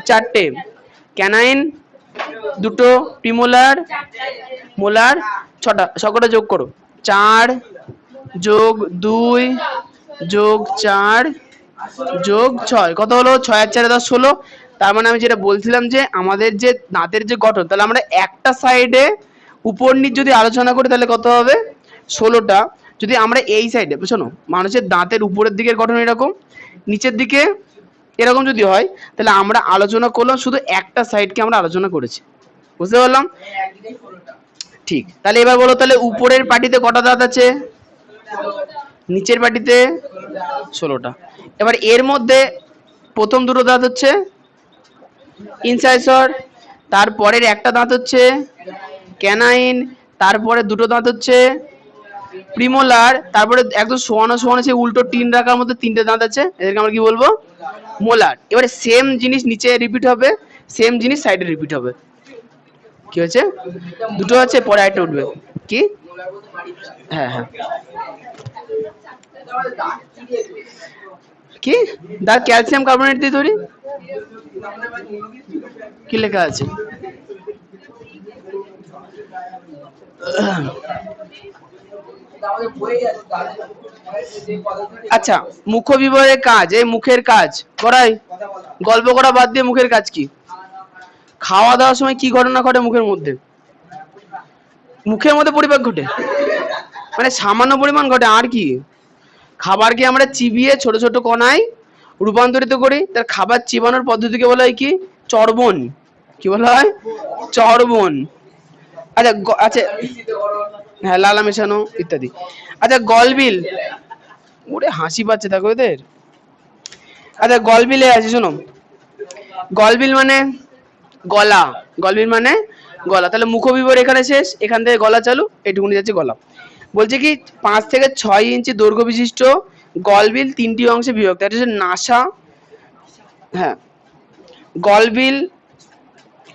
4টে। ক্যানাইন 2টো, প্রিমোলার মোলার 6টা। সবকটা যোগ করো। 4 যোগ 2 যোগ 4 যোগ 6 কত হলো? 6 আর 4 10, 16। তার মানে আমি যেটা বলছিলাম যে আমাদের যে দাঁতের যে গঠন, তাহলে আমরা একটা সাইডে উপর নিচ যদি আলোচনা করি তাহলে কত হবে? 16টা। যদি আমরা এই সাইডে, শোনো, মানুষের দাঁতের উপরের দিকের গঠন এরকম, নিচের দিকে এরকম যদি হয়, তাহলে আমরা আলোচনা করলাম শুধু একটা সাইডকে আমরা আলোচনা করেছি। বুঝতে পারলাম? ঠিক। তাহলে এবার বলো, তাহলে উপরের পাটিতে কটা দাঁত আছে? নিচের পাটিতে 16টা। এবার এর মধ্যে প্রথম দুটো দাঁত হচ্ছে ইনসাইসর, তারপরের একটা দাঁত হচ্ছে ক্যানাইন, তারপরে দুটো দাঁত হচ্ছে প্রিমোলার, তারপরে একদম সোয়ানো সোয়ানো সেই উল্টো টিন রাখার মধ্যে 3টে দাঁত আছে, এদেরকে আমরা কি বলবো? মোলার। এবারে সেম জিনিস নিচে রিপিট হবে, সেম জিনিস সাইডে রিপিট হবে। কি হয়েছে? দুটো আছে, পরে একটা উঠবে। কি? হ্যাঁ হ্যাঁ। কি? দাঁত ক্যালসিয়াম কার্বনেট দিয়ে তৈরি? কি লেখা আছে? আচ্ছা, মুখ বিবরের কাজ, এই মুখের কাজ করাই, গল্প করা বাদ দিয়ে মুখের কাজ কি? খাওয়া দাওয়ার সময় কি ঘটনা ঘটে মুখের মধ্যে? মুখের মধ্যে পরিপাক ঘটে, মানে সামান্য পরিমাণ ঘটে, আর কি? খাবারকে আমরা চিবিয়ে ছোট ছোট কণায় রূপান্তরিত করি, তার খাবার চিবানোর পদ্ধতিকে বলা হয় কি? চর্বণ। কি বলা হয়? চর্বণ। আচ্ছা আচ্ছা, হ্যাঁ, লালা মেশানো ইত্যাদি। আচ্ছা, গলবিল, ওরে হাসি পাচ্ছে দেখো এদের। আচ্ছা, গলবিলে আছে, শোনো, গলবিল মানে গলা, গলবিল মানে গলা। তাহলে মুখবিবর এখানে শেষ, এখান থেকে গলা চালু, এটুকুনি যাচ্ছে গলা। বলছে কি 5 থেকে 6 ইঞ্চি দৈর্ঘ্য বিশিষ্ট গলবিল 3টি অংশে বিভক্ত। একটা হচ্ছে নাসা, হ্যাঁ গলবিল।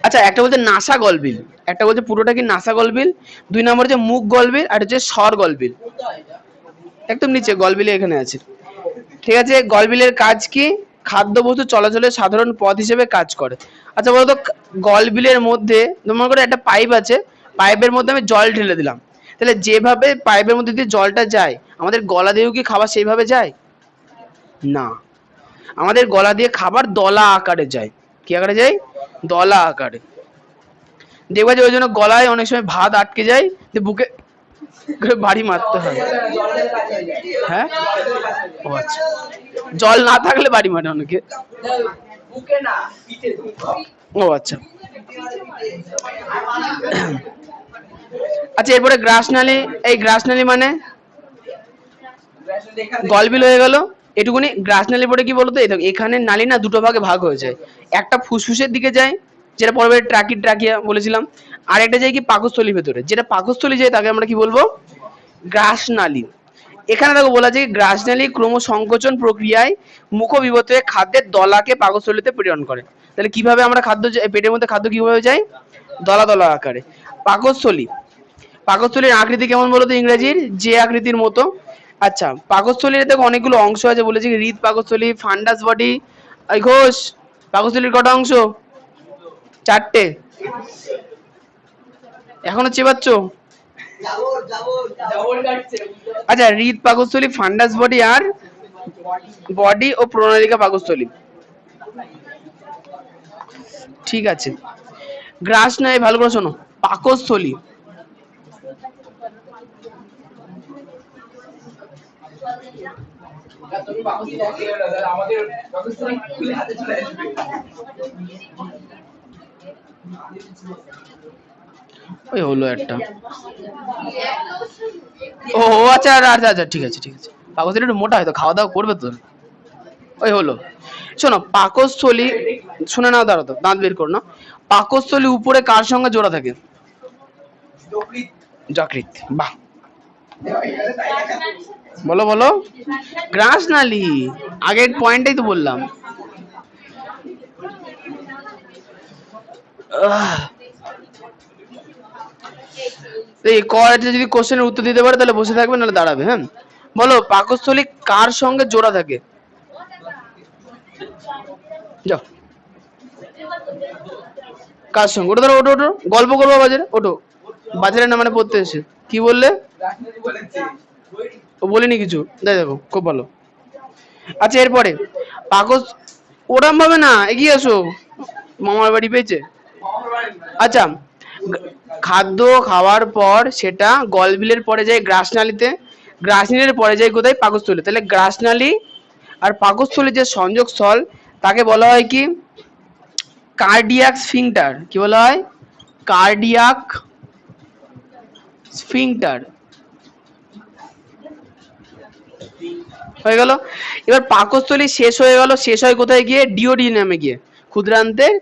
আচ্ছা, একটা বলছে নাসা গলবিল, একটা বলছে পুরোটা কি নাসা গলবিল, 2 নম্বর হচ্ছে মুখ গলবিল, আর হচ্ছে স্বর গলবিল। একদম নিচে গলবিলে এখানে আছে। ঠিক আছে? গলবিলের কাজ কি? খাদ্যবস্তু চলাচলের সাধারণ পথ হিসেবে কাজ করে। আচ্ছা বলতো, গলবিলের মধ্যে মনে করো একটা পাইপ আছে, পাইপের মধ্যে আমি জল ঢেলে দিলাম, তাহলে যেভাবে পাইপের মধ্যে দিয়ে জলটা যায়, আমাদের গলা দিয়েও কি খাবার সেইভাবে যায়? না, আমাদের গলা দিয়ে খাবার দলা আকারে যায়। কি আকারে যায়? দলা আকারে। দেখবা যে ওই জন্য গলায় অনেক সময় ভাত আটকে যায়, যে বুকে করে বাড়ি মারতে হয়। হ্যাঁ, ও আচ্ছা, জল না থাকলে বাড়ি মারে অনেকে। ও আচ্ছা। আচ্ছা, এরপরে গ্রাসনালী। এই গ্রাসনালী মানে গলবিল হয়ে গেল এটুকুনি। গ্রাসনালীর পরে কি বলতো, এই দেখো এখানে নালী না দুটো ভাগে ভাগ হয়ে যায়। একটা ফুসফুসের দিকে যায়, যেটা পরে ট্রাকিয়া বলেছিলাম। আর একটা যায় কি পাকস্থলীর ভেতরে, যেটা পাকস্থলী যায় তাকে আমরা কি বলবো? গ্রাসনালী। এখানে দেখো বলা যায় গ্রাসনালী ক্রমসংকোচন প্রক্রিয়ায় মুখবিবত হয়ে খাদ্যের দলাকে পাকস্থলীতে প্রেরণ করে। তাহলে কিভাবে আমরা খাদ্য, পেটের মধ্যে খাদ্য কিভাবে যায়? দলা দলা আকারে। পাকস্থলী। পাকস্থলীর আকৃতি কেমন বলতো? ইংরেজির যে আকৃতির মতো। আচ্ছা, পাকস্থলীর দেখো অনেকগুলো অংশ আছে, বলেছি হৃদ পাকস্থলী, ফান্ডাস বডি। এই ঘোষ, পাকস্থলীর কটা অংশ? 4টে। এখনো চেবাচ্ছ? আচ্ছা, হৃদ পাকস্থলী, ফান্ডাস বডি আর বডি ও প্রণালিকা পাকস্থলী। ঠিক আছে, গ্রাস নাই, ভালো করে শোনো। পাকস্থলী, ওই হলো একটা। ও আচ্ছা আচ্ছা আচ্ছা, ঠিক আছে ঠিক আছে। পাকস্থলী একটু মোটা হয়তো, খাওয়া দাওয়া করবে তো। ওই হলো। শোনো, পাকস্থলী, শুনে নাও, দাঁড়াতো দাঁত বের করো না। পাকস্থলী উপরে কার সঙ্গে জোড়া থাকে? যকৃৎ। বাহ, বলো বলো। গ্রাসনালী, আগের পয়েন্টটাই তো বললাম। এই কয়টা যদি কোশ্চেনের উত্তর দিতে পারে তাহলে বসে থাকবে, নাহলে দাঁড়াবে। হ্যাঁ, বলো পাকস্থলী কার সঙ্গে জোড়া থাকে? যাও, কার সঙ্গে? ওটো ধরো, ওটো ওটো, গল্প করবো বাজারে, ওটো। বাজারে না মানে পড়তে এসে কি বললে? ও বলিনি কিছু, তাই দেখো খুব ভালো। আচ্ছা, এরপরে পাকস, ওরম ভাবে না, এগিয়ে আসো। মামার বাড়ি পেয়েছে। আচ্ছা, খাদ্য খাওয়ার পর সেটা গলবিলের পরে যায় গ্রাসনালীতে, গ্রাসনালীর পরে যায় কোথায়? পাকস্থলী। তাহলে গ্রাসনালী আর পাকস্থলীর যে সংযোগ স্থল তাকে বলা হয় কি? Cardiac sphincter. কি বলা হয়? Cardiac sphincter. হয়ে গেল। এবার পাকস্থলী শেষ হয়ে গেল, শেষ হয় কোথায় গিয়ে? ডিওডিনামে গিয়ে, ক্ষুদ্রান্তের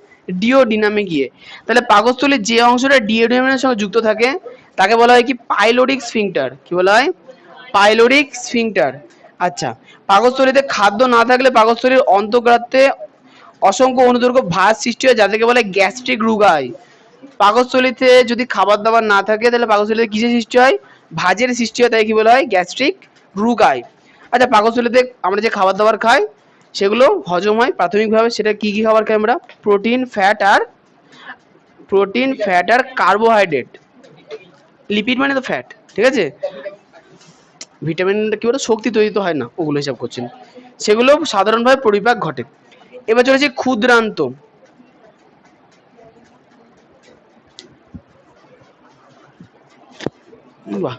ডিওডিনামে গিয়ে। তাহলে পাকস্থলীর যে অংশটা ডিওডিনামের সঙ্গে যুক্ত থাকে তাকে বলা হয় কি? Pyloric sphincter. কি বলা হয়? Pyloric sphincter. আচ্ছা, পাকস্থলীতে খাদ্য না থাকলে পাকস্থলীর অন্তঃগাত্রে অসংখ্য অনুদৈর্ঘ্য ভাঁজ সৃষ্টি হয়, যাদেরকে বলে গ্যাস্ট্রিক রুগাই। পাকস্থলীতে যদি খাবার দাবার না থাকে তাহলে পাকস্থলীতে কিসের সৃষ্টি হয়? ভাঁজের সৃষ্টি হয়, তাই কি বলা হয়? গ্যাস্ট্রিক রুগাই। আচ্ছা, পাকস্থলীতে আমরা যে খাবার দাবার খাই সেগুলো হজম হয় প্রাথমিকভাবে। সেটা কি কি খাবার খাই আমরা? প্রোটিন, ফ্যাট আর কার্বোহাইড্রেট। লিপিড মানে তো ফ্যাট, ঠিক আছে। ভিটামিন কি বলতো, শক্তি তৈরি তো হয় না, ওগুলো হিসাব করছেন। সেগুলো সাধারণভাবে পরিপাক ঘটে। এবার চলেছে ক্ষুদ্রান্ত। বাহ,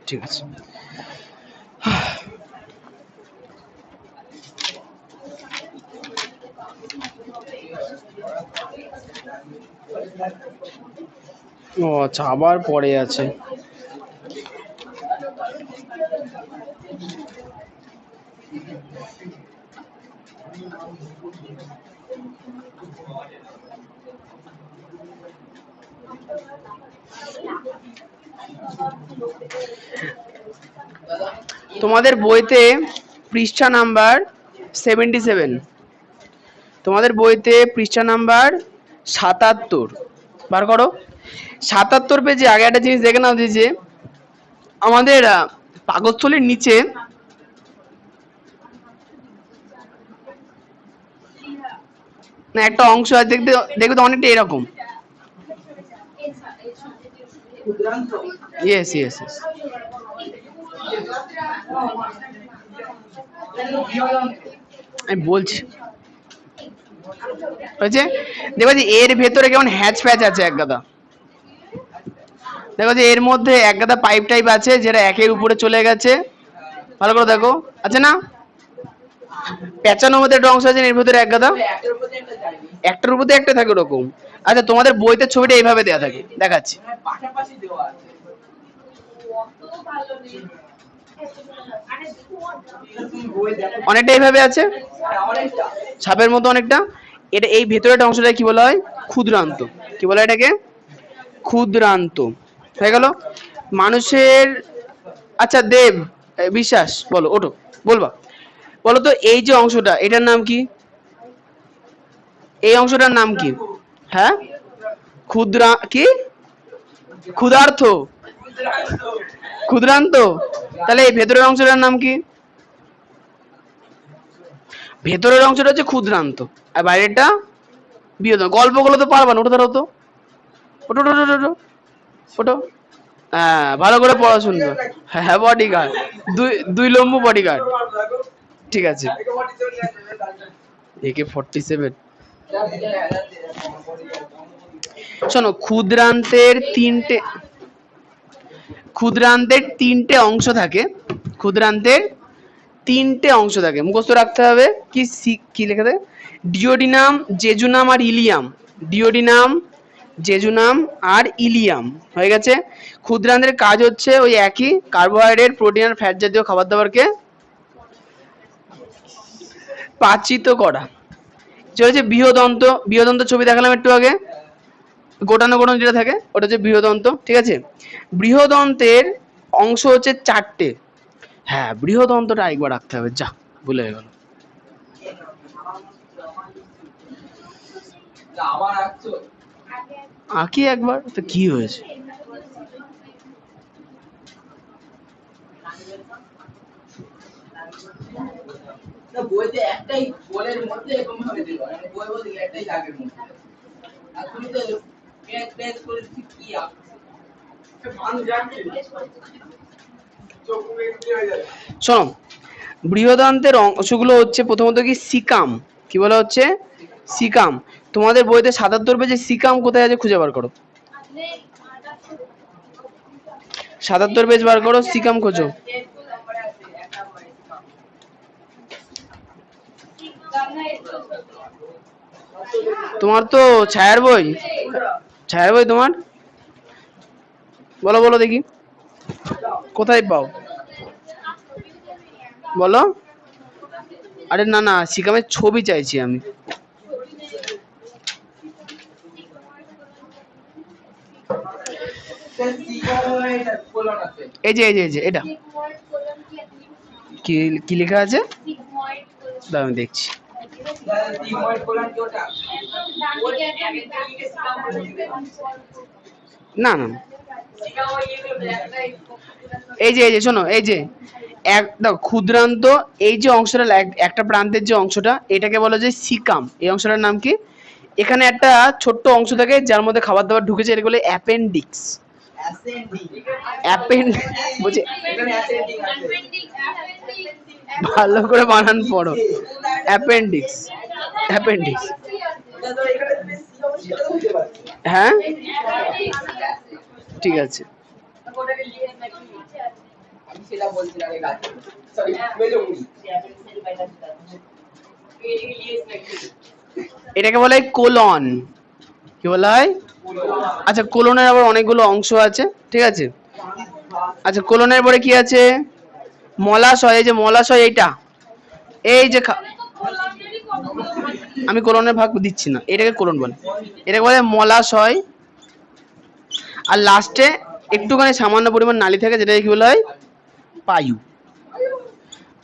ঠিক আছে। ও আচ্ছা, আবার পরে আছে। তোমাদের বইতে পৃষ্ঠা নাম্বার 77, তোমাদের বইতে পৃষ্ঠা নাম্বার 77 বার করো। 77 পেজে আগে একটা জিনিস দেখে নাও, যে আমাদের পাকস্থলীর নিচে না একটা অংশ আছে, দেখতে দেখবে তো অনেকটা এরকম। Yes yes yes. আমি বলছি হয়েছে, দেখো যে এর ভেতরে কেমন হ্যাচ প্যাচ আছে এক গাদা। দেখো যে এর মধ্যে এক গাদা পাইপ টাইপ আছে যেটা একের উপরে চলে গেছে, ভালো করে দেখো, আছে না? প্যাঁচানোর মধ্যে একটা অংশ আছে এর ভেতরে এক গাদা, একটার উপরে একটা থাকে ওরকম। আচ্ছা তোমাদের বইতে ছবিটা এইভাবে দেওয়া থাকে, দেখাচ্ছি। অনেকটা এইভাবে আছে, ছাপের মতো অনেকটা। এটা এই ভেতরের অংশটা কি বলা হয়? ক্ষুদ্রান্ত। কি বলা হয় এটাকে? ক্ষুদ্রান্ত। হয়ে গেল মানুষের। আচ্ছা দেব, বিশ্বাস, বলো, ওঠো, বলবা, বলো তো এই যে অংশটা এটার নাম কি? এই অংশটার নাম কি? হ্যাঁ, ক্ষুদ্রা কি? ক্ষুধার্থ, ক্ষুদ্রান্ত। তাহলে এই ভেতরের অংশটার নাম কি? ভেতরের অংশটা হচ্ছে ক্ষুদ্রান্ত, আর বাইরেটা বৃহৎ। গল্পগুলো তো পারবা না, ওটা ধরো তো, ওটো ওটো ওটো ওটো ওটো। হ্যাঁ ভালো করে পড়া শুনবে। হ্যাঁ বডি গার্ড, দুই দুই লম্বু বডি গার্ড। ঠিক আছে, AK-47। শোনো, ক্ষুদ্রান্তের তিনটে অংশ থাকে। ক্ষুদ্রান্তের তিনটে অংশ থাকে, মুখস্থ রাখতে হবে। কি কি লেখা থাকে? ডিওডিনাম, জেজুনাম আর ইলিয়াম। ডিওডিনাম, জেজুনাম আর ইলিয়াম। হয়ে গেছে। ক্ষুদ্রান্তের কাজ হচ্ছে ওই একই, কার্বোহাইড্রেট, প্রোটিন আর ফ্যাট জাতীয় খাবার দাবারকে পাচিত করা। যে হচ্ছে বৃহদন্ত। বৃহদন্ত ছবি দেখালাম একটু আগে, গোটানো গোটানো যেটা থাকে ওটা হচ্ছে বৃহদন্ত। ঠিক আছে, বৃহদন্তের অংশ হচ্ছে চারটে। হ্যাঁ বৃহদন্তটা একবার রাখতে হবে, যা ভুলে গেল। আঁকি একবার তো কি হয়েছে? বইতে একটাই গোলের মধ্যে এরকম ভাবে দিল, মানে বই বলতে একটাই দাগের মধ্যে। আর তুমি তো পেজ পেজ করে কি শোনো, বৃহদান্তের অংশগুলো হচ্ছে প্রথমত কি সিকাম। কি বলা হচ্ছে? সিকাম। তোমাদের বইতে ৭৭ পেজে সিকাম কোথায় আছে খুঁজে বার করো। ৭৭ পেজ বার করো, সিকাম খোঁজো। তোমার তো ছায়ার বই, ছায়ার বই তোমার, বলো বলো দেখি কোথায় পাও, বলো। আরে না না, সিকামের ছবি চাইছি আমি। এই যে এই যে এই যে এটা কি কি লেখা আছে? দাঁড়াও আমি দেখছি। না না, এই যে শোনো, এই যে এক দেখো ক্ষুদ্রান্ত, এই যে অংশটা একটা প্রান্তের যে অংশটা এটাকে বলা যায় সিকাম। এই অংশটার নাম কি? এখানে একটা ছোট্ট অংশ থাকে যার মধ্যে খাবার দাবার ঢুকেছে, এটাকে বলে অ্যাপেন্ডিক্স। বুঝে ভালো করে বানান পড়ো, অ্যাপেন্ডিক্স, অ্যাপেন্ডিক্স। হ্যাঁ ঠিক আছে। এটাকে বলা হয় কোলন। কি বলা হয়? আচ্ছা কোলনের আবার অনেকগুলো অংশ আছে, ঠিক আছে। আচ্ছা কোলনের পরে কি আছে? মলাশয়। এই যে মলাশয়, এইটা এই যে আমি কোলনের ভাগ দিচ্ছি না, এটাকে কোলন বলে। এটাকে বলে মলাশয়। আর লাস্টে একটুখানি সামান্য পরিমাণ নালী থাকে, যেটা কি বলা হয়? পায়ু।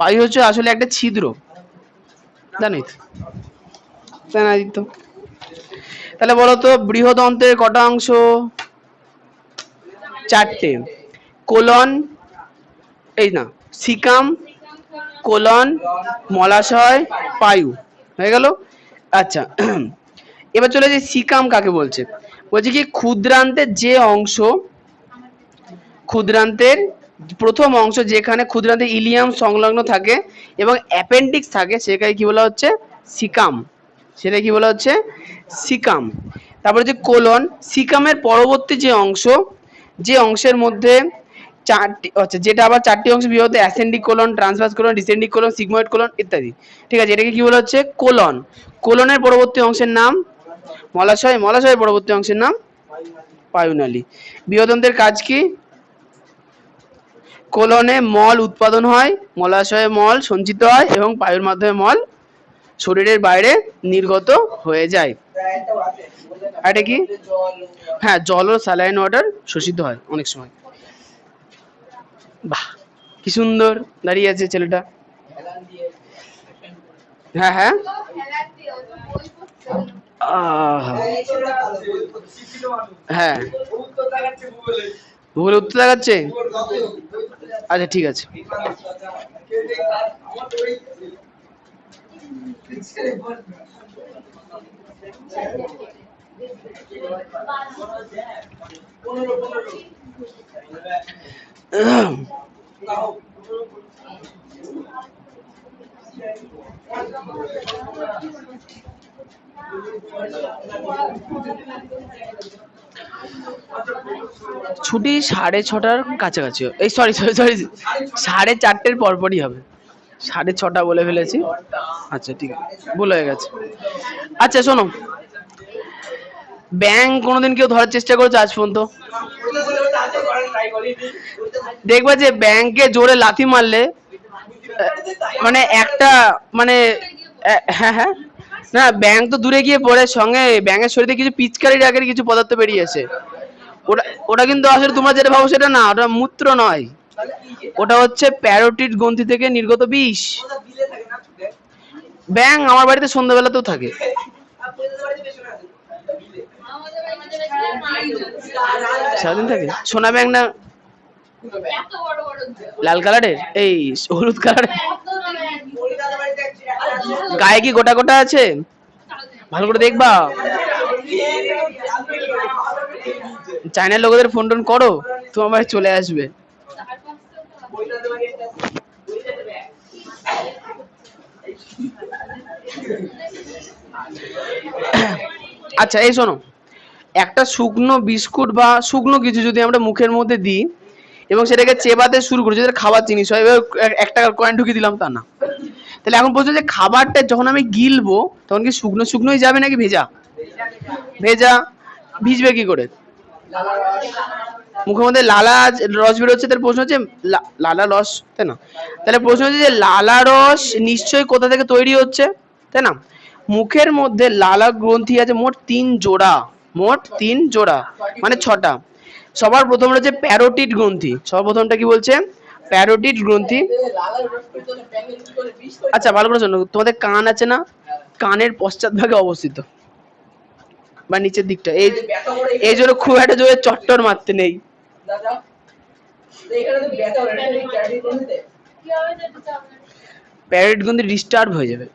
পায়ু হচ্ছে আসলে একটা ছিদ্র, জানি তো না দিত। তাহলে বলো তো বৃহদন্তের কটা অংশ? চারটে। কোলন, এই না, সিকাম, কোলন, মলাশয়, পায়ু। হয়ে গেল। আচ্ছা, এবার চলে যাই সিকাম কাকে বলছে। বলছে কি ক্ষুদ্রান্তের যে অংশ, ক্ষুদ্রান্তের প্রথম অংশ যেখানে ক্ষুদ্রান্তে ইলিয়াম সংলগ্ন থাকে এবং অ্যাপেন্ডিক্স থাকে সেটাকে কি বলা হচ্ছে সিকাম। সেটা কি বলা হচ্ছে সিকাম। তারপরে যে কোলন, সিকামের পরবর্তী যে অংশ, যে অংশের মধ্যে চারটি, আচ্ছা যেটা আবার চারটি অংশ বিভক্ত, ascending colon, transverse colon, descending colon, sigmoid colon ইত্যাদি। ঠিক আছে, এটাকে কি বলা হচ্ছে কোলন। কোলনের পরবর্তী অংশের নাম মলাশয়, মলাশয়ের পরবর্তী অংশের নাম পায়ুনালী। বৃহদন্তের কাজ কি? কোলনে মল উৎপাদন হয়, মলাশয়ে মল সঞ্চিত হয় এবং পায়ুর মাধ্যমে মল শরীরের বাইরে নির্গত হয়ে যায়। এটা কি? হ্যাঁ, জল ও স্যালাইন ওয়াটার শোষিত হয় অনেক সময়। বাহ, কি সুন্দর দাঁড়িয়ে আছে ছেলেটা। হ্যাঁ হ্যাঁ, হ্যাঁ ভুলে উত্তর দেখাচ্ছে। আচ্ছা ঠিক আছে। ছুটি 6:30টার কাছাকাছি, এই সরি সরি সরি 4:30-এর পরপরই হবে। 6:30 বলে ফেলেছি। আচ্ছা ঠিক আছে, ভুল হয়ে গেছে। আচ্ছা শোনো, ব্যাঙ কোনোদিন কেউ ধরার চেষ্টা করেছে আজ পর্যন্ত? দেখবে যে ব্যাঙকে জোরে লাথি মারলে মানে একটা মানে হ্যাঁ হ্যাঁ, না ব্যাঙ তো দূরে গিয়ে পড়ে, সঙ্গে ব্যাঙের শরীরে কিছু পিচকারির আগের কিছু পদার্থ বেরিয়েছে। ওটা ওটা কিন্তু আসলে তোমরা যেটা ভাবো সেটা না, ওটা মূত্র নয়, ওটা হচ্ছে প্যারোটিড গ্রন্থি থেকে নির্গত বিষ। ব্যাঙ আমার বাড়িতে সন্ধ্যাবেলাতেও থাকে। সারাদিন থাকে? সোনা ব্যাঙ না লাল কালারের, এই হলুদ কালারের? গায়ে কি গোটা গোটা আছে? ভালো করে দেখবা। চায়নার লোকেদের ফোন টোন করো, তোমার বাড়ি চলে আসবে। আচ্ছা এই শোনো, একটা শুকনো বিস্কুট বা শুকনো কিছু যদি আমরা মুখের মধ্যে দিই এবং সেটাকে চেবাতে শুরু করি, যেটা খাবার জিনিস হয়, এবার 1 টাকার কয়েন ঢুকিয়ে দিলাম তা না। তাহলে এখন বলছো যে খাবারটা যখন আমি গিলবো তখন কি শুকনো শুকনোই যাবে নাকি ভেজা? ভেজা। ভিজবে কি করে? মুখের মধ্যে লালা রস বেরোচ্ছে, তার প্রশ্ন হচ্ছে লালা রস, তাই না? তাহলে প্রশ্ন হচ্ছে যে লালা রস নিশ্চয়ই কোথা থেকে তৈরি হচ্ছে, তাই না? মুখের মধ্যে লালা গ্রন্থি আছে মোট 3 জোড়া, মোট 3 জোড়া মানে 6টা। সবার প্রথম হচ্ছে প্যারোটিড গ্রন্থি, সর্বপ্রথমটা কি বলছে প্যারোটিড গ্রন্থি। আচ্ছা ভালো করে শোনো, তোমাদের কান আছে না, কানের পশ্চাৎ ভাগে অবস্থিত বা নিচের দিকটা, এই এই জন্য খুব একটা জোরে চট্টর মারতে নেই। প্যারোটিড গ্রন্থি ডিস্টার্ব হয়ে যাবে,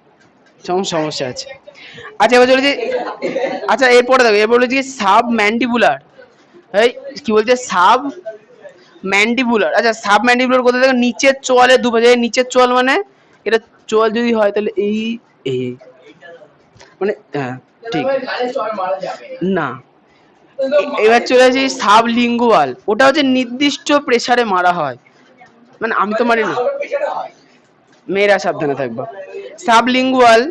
সমস্যা আছে। আচ্ছা এবার চলেছি, আচ্ছা এরপরে দেখো, এরপর বলেছি সাব ম্যান্ডিবুলার। এই কি বলছে সাব ম্যান্ডিবুলার। আচ্ছা সাব ম্যান্ডিবুলার কোথায় দেখো, নিচের চোয়ালে দুপাশে, নিচের চোয়াল মানে এটা চোয়াল যদি হয় তাহলে এই এই মানে হ্যাঁ ঠিক না। এবার চলে আসি সাবলিঙ্গুয়াল, ওটা হচ্ছে নির্দিষ্ট প্রেসারে মারা হয়, মানে আমি তো মারি না, মেয়েরা সাবধানে থাকবা। সাবলিঙ্গুয়াল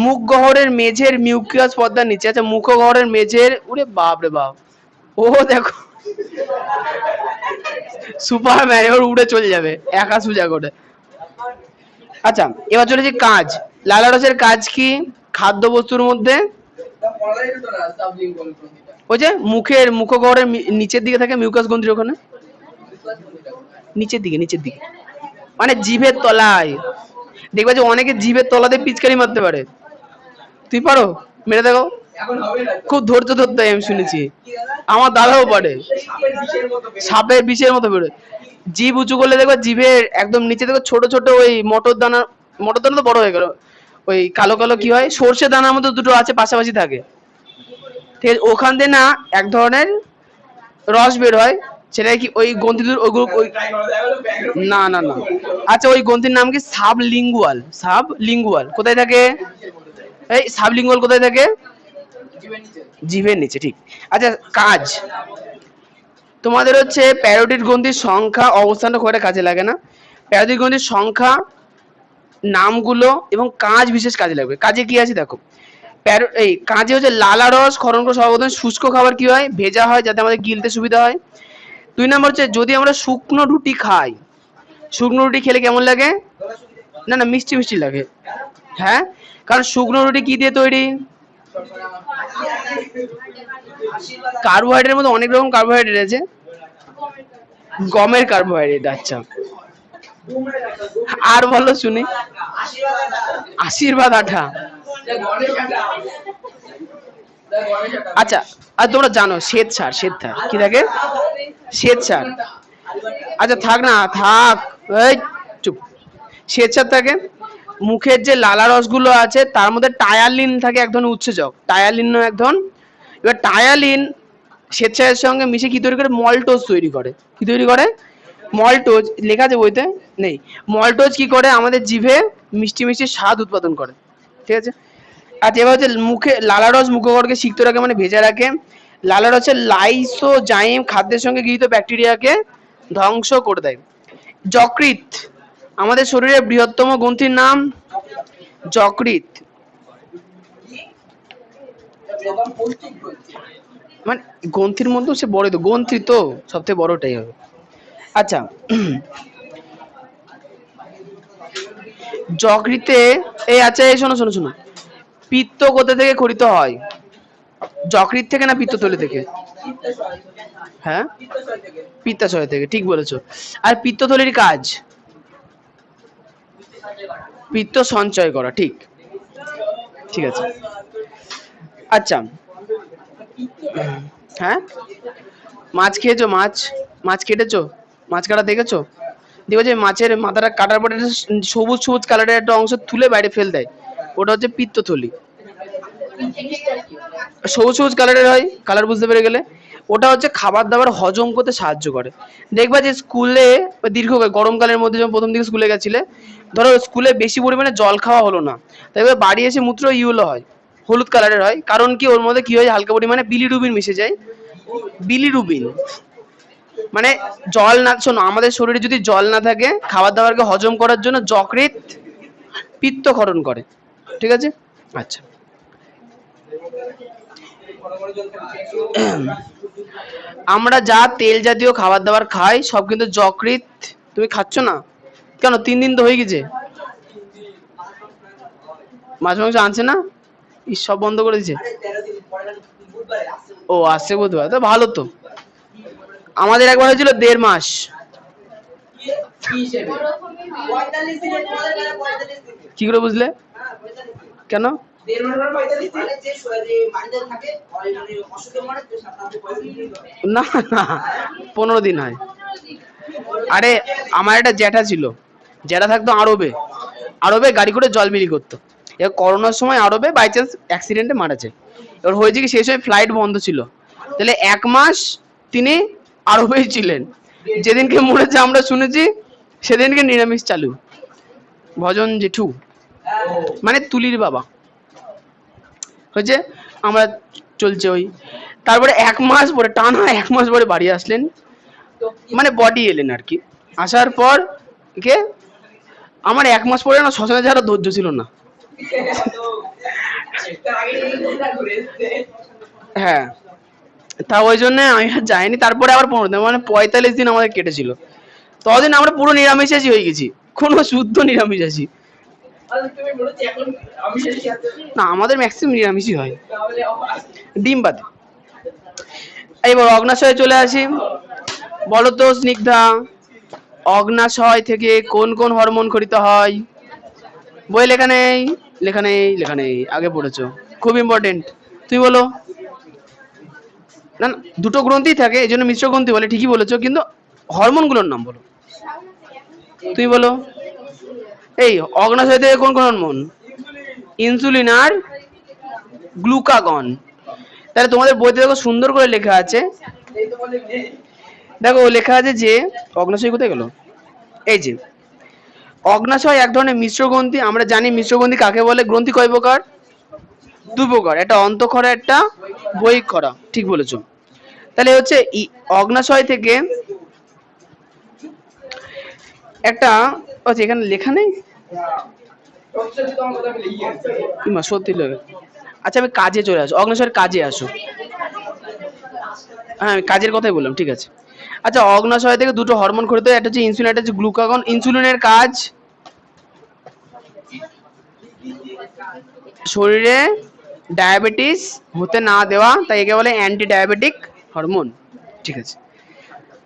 মুখ গহ্বরের মেঝের মিউকাস পর্দার নিচে। আচ্ছা মুখ গহ্বরের মেঝের, ওরে বাপ রে বাপ, ও দেখো সুপারম্যান এবার উড়ে চলে যাবে একা সোজা করে। আচ্ছা এবার চলেছি কাজ। লালা রসের কাজ কি? খাদ্য বস্তুর মধ্যে ওই যে মুখের মুখগহ্বরের নিচের দিকে থাকে মিউকাস গ্রন্থির ওখানে, নিচের দিকে, নিচের দিকে মানে জিভের তলায়। দেখবে যে অনেকে জিভের তলাতে পিচকারি মারতে পারে, তুই পারো? মেরে দেখো। খুব ধৈর্য ধরতে হয় আমি শুনেছি, আমার দাদাও পারে। সাপের বিষের মতো বেরোয়। জিভ উঁচু করলে দেখবে জিভের একদম নিচে দেখো ছোট ছোট ওই মটর দানা, মটর দানা তো বড় হয়ে গেল, ওই কালো কালো কি হয়, সর্ষে দানার মতো দুটো আছে পাশাপাশি থাকে, ঠিক আছে, ওখান দিয়ে না এক ধরনের রস বের হয়, সেটা কি ওই গ্রন্থির ওই না না না, আচ্ছা ওই গ্রন্থির নাম কি সাবলিঙ্গুয়াল, সাবলিঙ্গুয়াল কোথায় থাকে, এই সাবলিঙ্গুয়াল কোথায় থাকে, জিভের নিচে, ঠিক। আচ্ছা কাজ, তোমাদের হচ্ছে প্যারোটিড গ্রন্থির সংখ্যা অবস্থানটা খুব একটা কাজে লাগে না, প্যারোটিড গ্রন্থির সংখ্যা, নামগুলো এবং কাজ বিশেষ কাজে লাগবে। কাজে কি আছে দেখো, এই কাজে হচ্ছে লালারস ক্ষরণ করে সর্বপ্রথম শুষ্ক খাবার কি হয়, ভেজা হয় যাতে আমাদের গিলতে সুবিধা হয়। 2 নম্বর হচ্ছে যদি আমরা শুকনো রুটি খাই, শুকনো রুটি খেলে কেমন লাগে, না না মিষ্টি মিষ্টি লাগে, হ্যাঁ, কারণ শুকনো রুটি কি দিয়ে তৈরি, কার্বোহাইড্রেটের মধ্যে অনেক রকম কার্বোহাইড্রেট আছে, গমের কার্বোহাইড্রেট, আচ্ছা আর বলো শুনি, আশীর্বাদ আঠা, আচ্ছা আর তোমরা জানো শ্বেত সার, শ্বেত সার কি থাকে, শ্বেত সার, আচ্ছা থাক না থাক, এই চুপ, শ্বেত সার থাকে, মুখের যে লালা রসগুলো আছে তার মধ্যে টায়ালিন থাকে, এক ধরনের উৎসেচক, টায়ালিন এক ধরন, এবার টায়ালিন শ্বেতসারের সঙ্গে মিশে কি তৈরি করে, মল্টোজ তৈরি করে, কি তৈরি করে, মল্টোজ, লেখা আছে বইতে নেই, মল্টোজ কি করে আমাদের জিভে মিষ্টি মিষ্টি স্বাদ উৎপাদন করে, ঠিক আছে। আচ্ছা এবার হচ্ছে মুখে লালারস মুখকরকে সিক্ত রাখে মানে ভেজা রাখে, লালারসের লাইসোজাইম খাদ্যের সঙ্গে গৃহীত ব্যাকটেরিয়াকে ধ্বংস করে দেয়। যকৃৎ আমাদের শরীরের বৃহত্তম গ্রন্থির নাম, যকৃৎ মানে গ্রন্থির মধ্যে সে বড়, তো গ্রন্থি তো সবথেকে বড়টাই হবে। আচ্ছা যকৃতে এই, আচ্ছা এই শোনো শোনো শোনো, পিত্ত কোথা থেকে খরিত হয়, যকৃৎ থেকে না পিত্তথলি থেকে, হ্যাঁ পিত্তাশয় থেকে, ঠিক বলেছো। আর পিত্তথলির কাজ, পিত্ত সঞ্চয় করা, ঠিক, ঠিক আছে। আচ্ছা হ্যাঁ মাছ খেয়েছো, মাছ, মাছ কেটেছো, মাছ কাটা দেখেছো, দেখো যে মাছের মাথাটা কাটার পরে সবুজ সবুজ কালারের একটা অংশ তুলে বাইরে ফেল দেয়, ওটা হচ্ছে পিত্তথলি, সবুজ সবুজ কালারের হয়, কালার বুঝতে পেরে গেলে, ওটা হচ্ছে খাবার দাবার হজম করতে সাহায্য করে। দেখবা যে স্কুলে দীর্ঘ গরমকালের মধ্যে যখন প্রথম দিকে স্কুলে গেছিলে, ধরো স্কুলে বেশি পরিমাণে জল খাওয়া হলো না, তাই বাড়ি এসে মূত্র ইউলো হয়, হলুদ কালারের হয়, কারণ কি ওর মধ্যে কি হয় হালকা পরিমাণে বিলিরুবিন মিশে যায়, বিলিরুবিন মানে জল না, শোনো আমাদের শরীরে যদি জল না থাকে খাবার দাবারকে হজম করার জন্য যকৃৎ পিত্তক্ষরণ করে, ঠিক আছে। আচ্ছা আমরা যা তেল জাতীয় খাবার দাবার খাই সব কিন্তু যকৃৎ, তুমি খাচ্ছ না কেন, 3 দিন তো হয়ে গেছে, মাছ মাংস আনছে না, সব বন্ধ করে দিছে, ও আসছে বুধবার, তো ভালো তো, আমাদের একবার হয়েছিল 1.5 মাস, কি করে বুঝলে, কেন, না না 15 দিন হয়, আরে আমার একটা জ্যাঠা ছিল, জ্যাঠা থাকতো আরবে, আরবে গাড়ি করে জল বিলি করতো, এবার করোনার সময় আরবে বাই চান্স অ্যাক্সিডেন্টে মারা যায়, এবার হয়েছে কি সেই সময় ফ্লাইট বন্ধ ছিল, তাহলে 1 মাস তিনি আরবেই ছিলেন, যেদিনকে মরেছে আমরা শুনেছি সেদিনকে নিরামিষ চালু, ভজন জেঠু মানে তুলির বাবা হয়েছে, আমরা চলছে ওই, তারপরে 1 মাস পরে টানা 1 মাস পরে বাড়ি আসলেন, মানে বডি এলেন আর কি, আসার পর কে আমার 1 মাস পরে না শ্মশানে যাওয়ার ধৈর্য ছিল না, হ্যাঁ তা ওই জন্য আমি আর যাইনি, তারপরে আবার 15 দিন মানে 45 দিন আমাদের কেটেছিল, ততদিন আমরা পুরো নিরামিষাশী হয়ে গেছি, কোনো শুদ্ধ নিরামিষাশী, না আমাদের ম্যাক্সিমাম নিরামিষই হয়, ডিম বাদে। এবার অগ্নাশয়ে চলে আসি, বলো তো স্নিগ্ধা, অগ্নাশয় থেকে কোন কোন হরমোন খরিত হয়, বই লেখা নেই, লেখা নেই, লেখা নেই, আগে পড়েছো, খুব ইম্পর্টেন্ট, তুমি বলো, না না দুটো গ্রন্থি থাকে এই জন্য মিশ্র গ্রন্থি বলে, ঠিকই বলেছো, কিন্তু হরমোনগুলোর নাম বলো, তুমি বলো, এই অগ্নাশয় থেকে কোন কোন হরমোন, ইনসুলিন আর গ্লুকাগন। তাহলে তোমাদের বইতে দেখো সুন্দর করে লেখা আছে, দেখো লেখা আছে যে অগ্নাশয় কোথায় গেল, এই যে অগ্নাশয় এক ধরনের মিশ্র গ্রন্থি। আমরা জানি মিশ্র গ্রন্থি কাকে বলে। গ্রন্থি কয় প্রকার? দু প্রকার, একটা অন্তঃক্ষরা, একটা বহিঃক্ষরা। ঠিক বলেছো। তাহলে হচ্ছে অগ্নাশয় থেকে একটা, আচ্ছা এখানে লেখা নেই, সত্যি লাগে। আচ্ছা আমি কাজে চলে আসো, অগ্নাশয়ের কাজে আসো। হ্যাঁ আমি কাজের কথাই বললাম, ঠিক আছে। আচ্ছা অগ্নাশয় থেকে দুটো হরমোন খরিত হয়, একটা হচ্ছে ইনসুলিন, একটা হচ্ছে গ্লুকাগন। ইনসুলিনের কাজ শরীরে ডায়াবেটিস হতে না দেওয়া, তাই একে বলে অ্যান্টি ডায়াবেটিক হরমোন। ঠিক আছে,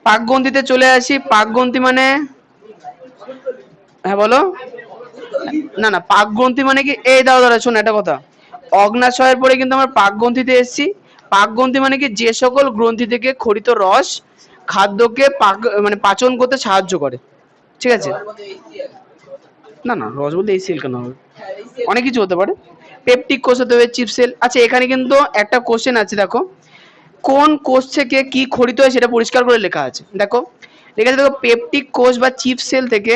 পাকগ্রন্থিতে চলে আসি। পাকগ্রন্থি মানে, হ্যাঁ বলো। না না, পাকগ্রন্থি মানে কি, এই দাও দাঁড়া শোনো একটা কথা, অগ্নাশয়ের পরে কিন্তু আমরা পাকগ্রন্থিতে এসেছি। পাকগ্রন্থি মানে কি, যে সকল গ্রন্থি থেকে খরিত রস খাদ্যকে পাক মানে পাচন করতে সাহায্য করে। ঠিক আছে, না না রস বলতে এই সেল কেন হবে, অনেক কিছু হতে পারে। পেপটিক কোষ হতে হবে, চিপ সেল। আচ্ছা এখানে কিন্তু একটা কোশ্চেন আছে, দেখো কোন কোষ থেকে কি খরিত হয় সেটা পরিষ্কার করে লেখা আছে। দেখো লেখা আছে, দেখো পেপটিক কোষ বা চিপ সেল থেকে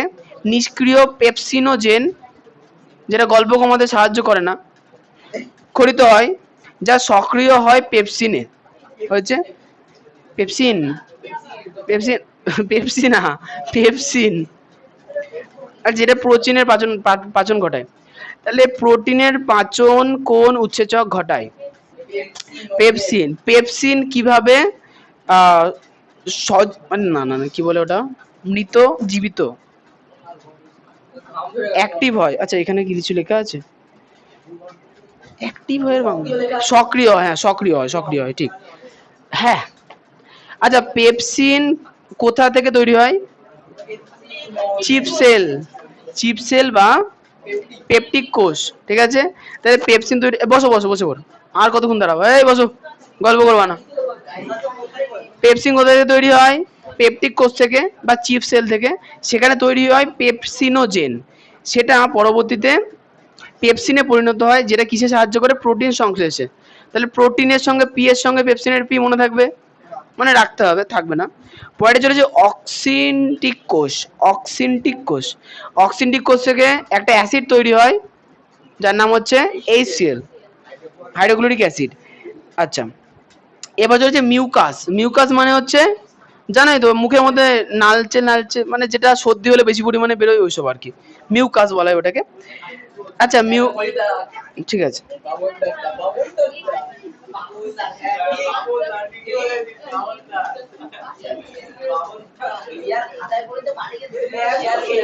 নিষ্ক্রিয় পেপসিনোজেন, যেটা গল্প কমাতে সাহায্য করে না, খরিত হয়, যা সক্রিয় হয় পেপসিনে। হচ্ছে পেপসিন, পেপসিন, পেপসি না, পেপসিন। আর যেটা প্রোটিনের পাচন পাচন ঘটায়। তাহলে প্রোটিনের পাচন কোন উৎসেচক ঘটায়? পেপসিন। পেপসিন কিভাবে আহ মানে না না না কি বলে ওটা, মৃত জীবিত অ্যাক্টিভ হয়। আচ্ছা এখানে কি কিছু লেখা আছে, অ্যাক্টিভ হয় বাংলা, সক্রিয়, হ্যাঁ সক্রিয় হয়, সক্রিয় হয়, ঠিক। হ্যাঁ। আচ্ছা পেপসিন কোথা থেকে তৈরি হয়? চিপ সেল, চিপ সেল বা পেপটিক কোষ। ঠিক আছে, তাহলে পেপসিন তৈরি, বসো বসো বসে পড়ো, আর কতক্ষণ দাঁড়াবো, এই বসো, গল্প করবা না। পেপসিন কোথা থেকে তৈরি হয়? পেপটিক কোষ থেকে বা চিপ সেল থেকে। সেখানে তৈরি হয় পেপসিনোজেন, সেটা পরবর্তীতে পেপসিনে পরিণত হয়, যেটা কিসে সাহায্য করে? প্রোটিন সংশ্লেষে। তাহলে প্রোটিনের সঙ্গে পি এর সঙ্গে পেপসিনের পি মনে থাকবে, মানে রাখতে হবে, থাকবে না। পরে চলেছে অক্সিনটিক কোষ। অক্সিনটিক কোষ, অক্সিনটিক কোষ থেকে একটা অ্যাসিড তৈরি হয়, যার নাম হচ্ছে HCl, হাইড্রোক্লোরিক অ্যাসিড। আচ্ছা এবার চলছে মিউকাস। মিউকাস মানে হচ্ছে, জানোই তো মুখের মধ্যে নালচে নালচে, মানে যেটা সর্দি হলে বেশি পরিমাণে বেরোয় ওইসব আর কি, মিউকাস বলা হয় ওটাকে। আচ্ছা ঠিক আছে।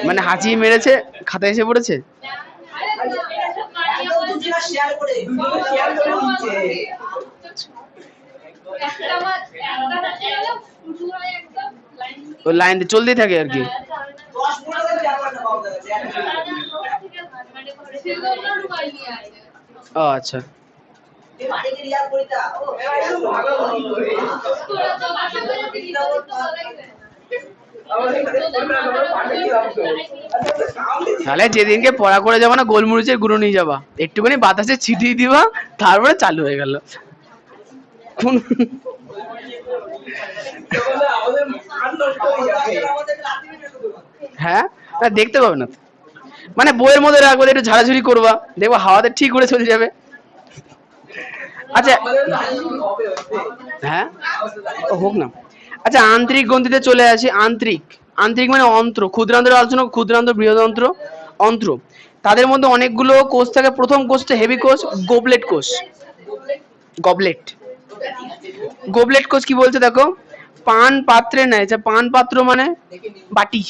মানে হাঁচি মেরেছে, খাতায় এসে পড়েছে। ওই লাইন চলতেই থাকে আর কি। ও আচ্ছা, তাহলে যেদিনকে পড়া করে যাবো না, গোলমরিচের গুঁড়ো নিয়ে যাবা, একটুখানি বাতাসে ছিটিয়ে দিবা, তারপরে চালু হয়ে গেল। হ্যাঁ না দেখতে পাবে না, মানে বইয়ের মধ্যে রাখবে, একটু ঝাড়াঝুড়ি করবা, দেখবো হাওয়াতে ঠিক করে চলে যাবে। আচ্ছা হ্যাঁ হোক না। আচ্ছা আন্তরিক গ্রন্থিতে চলে আসি। আন্তরিক, আন্তরিক মানে অন্ত্র, ক্ষুদ্রান্ত্রের আলোচনা, ক্ষুদ্রান্ত্র, বৃহদান্ত্র, অন্ত্র। তাদের মধ্যে অনেকগুলো কোষ থাকে। প্রথম কোষটা হেভি কোষ, গোবলেট কোষ। গবলেট, গোবলেট কোষ কি বলছে দেখো, পান পাত্রে নেয়। আচ্ছা পান পাত্র মানে বাটি,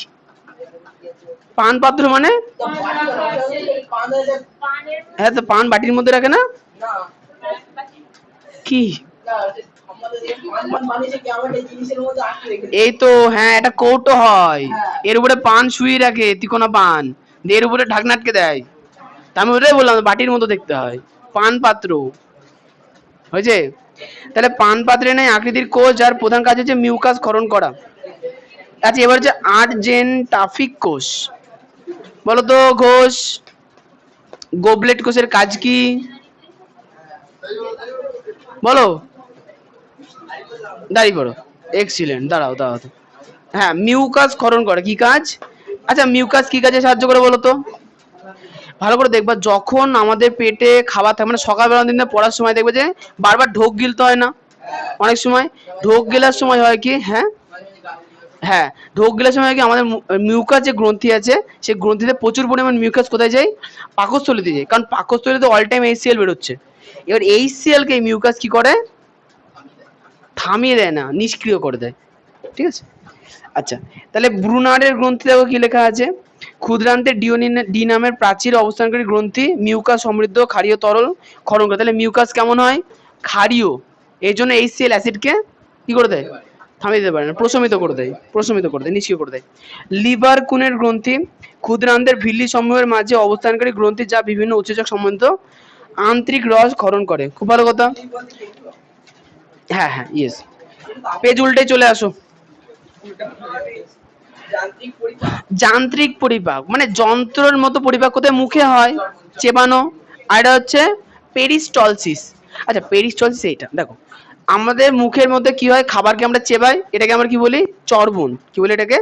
পান পাত্র মানে, হ্যাঁ তো পান বাটির মধ্যে রাখে না কি, এই তো হ্যাঁ, এটা কৌটো হয়, এর উপরে পান শুয়ে রাখে, তিকোনা পান, এর উপরে ঢাকনা আটকে দেয়। তা আমি ওটাই বললাম বাটির মতো দেখতে হয়, পান পাত্র হয়েছে। তাহলে পান পাত্রে নেই আকৃতির কোষ, যার প্রধান কাজ হচ্ছে মিউকাস ক্ষরণ করা। আচ্ছা এবার হচ্ছে আর্জেন্টাফিক কোষ, বলো তো ঘোষ, গোবলেট কোষের কাজ কি বলো? দাঁড়িয়ে পড়ো। এক্সিলেন্ট, দাঁড়াও দাঁড়াও। হ্যাঁ, মিউকাস ক্ষরণ করে, কি কাজ? আচ্ছা, মিউকাস কি কাজে সাহায্য করে বলো তো? ভালো করে দেখবা, যখন আমাদের পেটে খাবার থাকে, মানে সকালবেলা দিনে পড়ার সময় দেখবে যে বারবার ঢোক গিলতে হয় না? অনেক সময় ঢোক গেলার সময় হয় কি, হ্যাঁ হ্যাঁ, ঢোক গেলার সময় কি আমাদের মিউকাস যে গ্রন্থি আছে, সেই গ্রন্থিতে প্রচুর পরিমাণ মিউকাস কোথায় যায়? পাকস্থলীতে যায়, কারণ পাকস্থলীতে অল টাইম এইচসিএল বেরোচ্ছে। এবার এইচসিএল কে মিউকাস কি করে? থামিয়ে দেয় না, নিষ্ক্রিয় করে দেয়। ঠিক আছে। আচ্ছা, তাহলে ব্রুনারের গ্রন্থি দেখো কি লেখা আছে, ক্ষুদ্রান্তে ডি নামের প্রাচীর অবস্থানকারী গ্রন্থি মিউকাস সমৃদ্ধ ক্ষারীয় তরল ক্ষরণ করে। তাহলে মিউকাস কেমন হয়? ক্ষারীয়। এই জন্য এইচসিএল অ্যাসিডকে কি করে দেয়? থামিয়ে দিতে পারে না, প্রশমিত করে দেয়, প্রশমিত করে দেয়, নিষ্ক্রিয় করে দেয়। লিভার কুনের গ্রন্থি ক্ষুদ্রান্তের ভিল্লি সমূহের মাঝে অবস্থানকারী গ্রন্থি, যা বিভিন্ন উৎসেচক সম্বন্ধ আন্তরিক রস ক্ষরণ করে। খুব ভালো কথা। হ্যাঁ হ্যাঁ, ইয়েস। পেজ উল্টে চলে আসো। যান্ত্রিক পরিপাক মানে যন্ত্রের মতো পরিপাক কোথায়? মুখে হয়, চেবানো। আর এটা হচ্ছে পেরিস্টলসিস। আচ্ছা, পেরিস্টলসিস এইটা দেখো, আমাদের মুখের মধ্যে কি হয়, খাবারকে আমরা চেবাই, এটাকে আমরা কি বলি? চর্বণ। কি বলি এটাকে?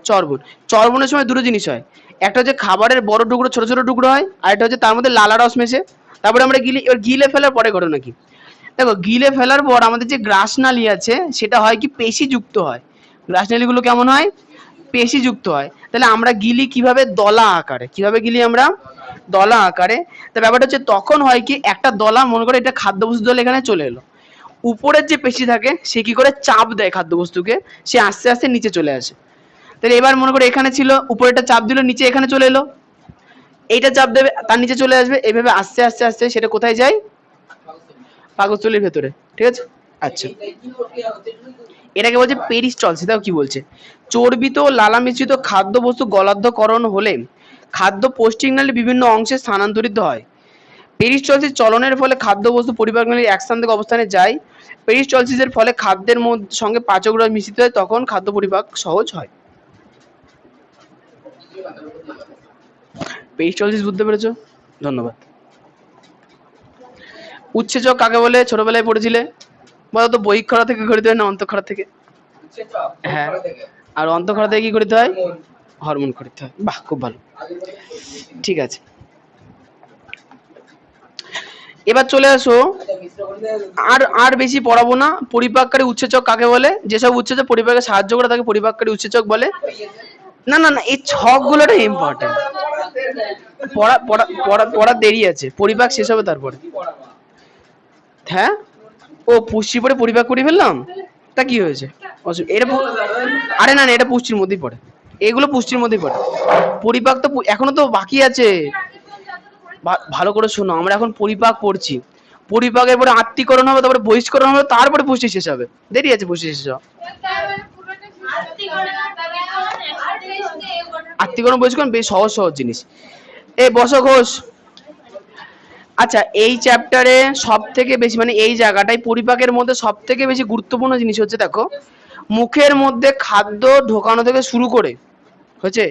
চর্বণ। চর্বণের সময় দুটো জিনিস হয়, একটা হচ্ছে খাবারের বড় টুকরো ছোট ছোট টুকরো হয়, আর একটা হচ্ছে তার মধ্যে লালা রস মেশে, তারপরে আমরা গিলি। এবার গিলে ফেলার পরে ঘটনা কি দেখো, গিলে ফেলার পর আমাদের যে গ্রাসনালী আছে সেটা হয় কি পেশিযুক্ত হয়। গ্রাসনালীগুলো কেমন হয়? পেশিযুক্ত হয়। তাহলে আমরা গিলি কিভাবে? দলা আকারে। কিভাবে গিলি আমরা? দলা আকারে। তা ব্যাপারটা হচ্ছে তখন হয় কি, একটা দলা, মনে করে এটা খাদ্যবস্তু দল এখানে চলে এলো, উপরের যে পেশি থাকে সে কি করে চাপ দেয় খাদ্যবস্তুকে, সে আস্তে আস্তে নিচে চলে আসে। তাহলে এবার মনে করে এখানে ছিল, উপরেটা চাপ দিল, নিচে এখানে চলে এলো, এইটা চাপ দেবে, তার নিচে চলে আসবে, এইভাবে আস্তে আস্তে আস্তে সেটা কোথায় যায়? পাকস্থলীর ভেতরে। ঠিক আছে। আচ্ছা, এটাকে বলছে পেরিস্টলসিস। দেখো কি বলছে, চর্বিত ও লালা মিশ্রিত খাদ্যবস্তু গলাধ্যকরণ হলে খাদ্য পৌষ্টিকনালীর বিভিন্ন অংশে স্থানান্তরিত হয়। পেরিস্টলসিস চলনের ফলে খাদ্যবস্তু পরিপাকনালীর এক স্থান থেকে অবস্থানে যায়। পেরিস্টলসিসের ফলে খাদ্যের সঙ্গে পাচক রস মিশ্রিত হয়, তখন খাদ্য পরিপাক সহজ হয়। পেরিস্টলসিস বুঝতে পেরেছো? ধন্যবাদ। উৎসেচক কাকে বলে ছোটবেলায় পড়েছিলে? বলতো বহিঃক্ষরা থেকে ঘটিত হয় না অন্তঃক্ষরা থেকে? হ্যাঁ, আর অন্তঃক্ষরা থেকে কি করতে হয়? হরমোন করতে হয়। বাহ, খুব ভালো। ঠিক আছে, এবার চলে আসো। আর আর বেশি পড়াবো না। পরিপাককারী উৎসেচক কাকে বলে? যেসব উৎসেচক পরিপাকে সাহায্য করে তাকে পরিপাককারী উৎসেচক বলে। না না না, এই ছকগুলোটা ইম্পর্টেন্ট। পড়া পড়া পড়া পড়ার দেরি আছে, পরিপাক শেষ হবে তারপরে। হ্যাঁ, ও পুষ্টি পরে পরিপাক করে ফেললাম, তা কি হয়েছে? এটা আরে না না, এটা পুষ্টির মধ্যেই পড়ে, এগুলো পুষ্টির মধ্যেই পড়ে। পরিপাক তো এখনো তো বাকি আছে। ভালো করে শোনো, আমরা এখন পরিপাক পড়ছি, পরিপাকের পরে আত্তীকরণ হবে, তারপরে বহিষ্করণ হবে, তারপরে পুষ্টি শেষ হবে। দেরি আছে পুষ্টি শেষ হওয়া। আত্তীকরণ বহিষ্করণ বেশ সহজ সহজ জিনিস। এই বসো ঘোষ। আচ্ছা, এই চ্যাপ্টারে সব থেকে বেশি, মানে এই জায়গাটায় পরিপাকের মধ্যে সব থেকে বেশি গুরুত্বপূর্ণ জিনিস হচ্ছে, দেখো, মুখের মধ্যে খাদ্য ঢোকানো থেকে শুরু করে হচ্ছে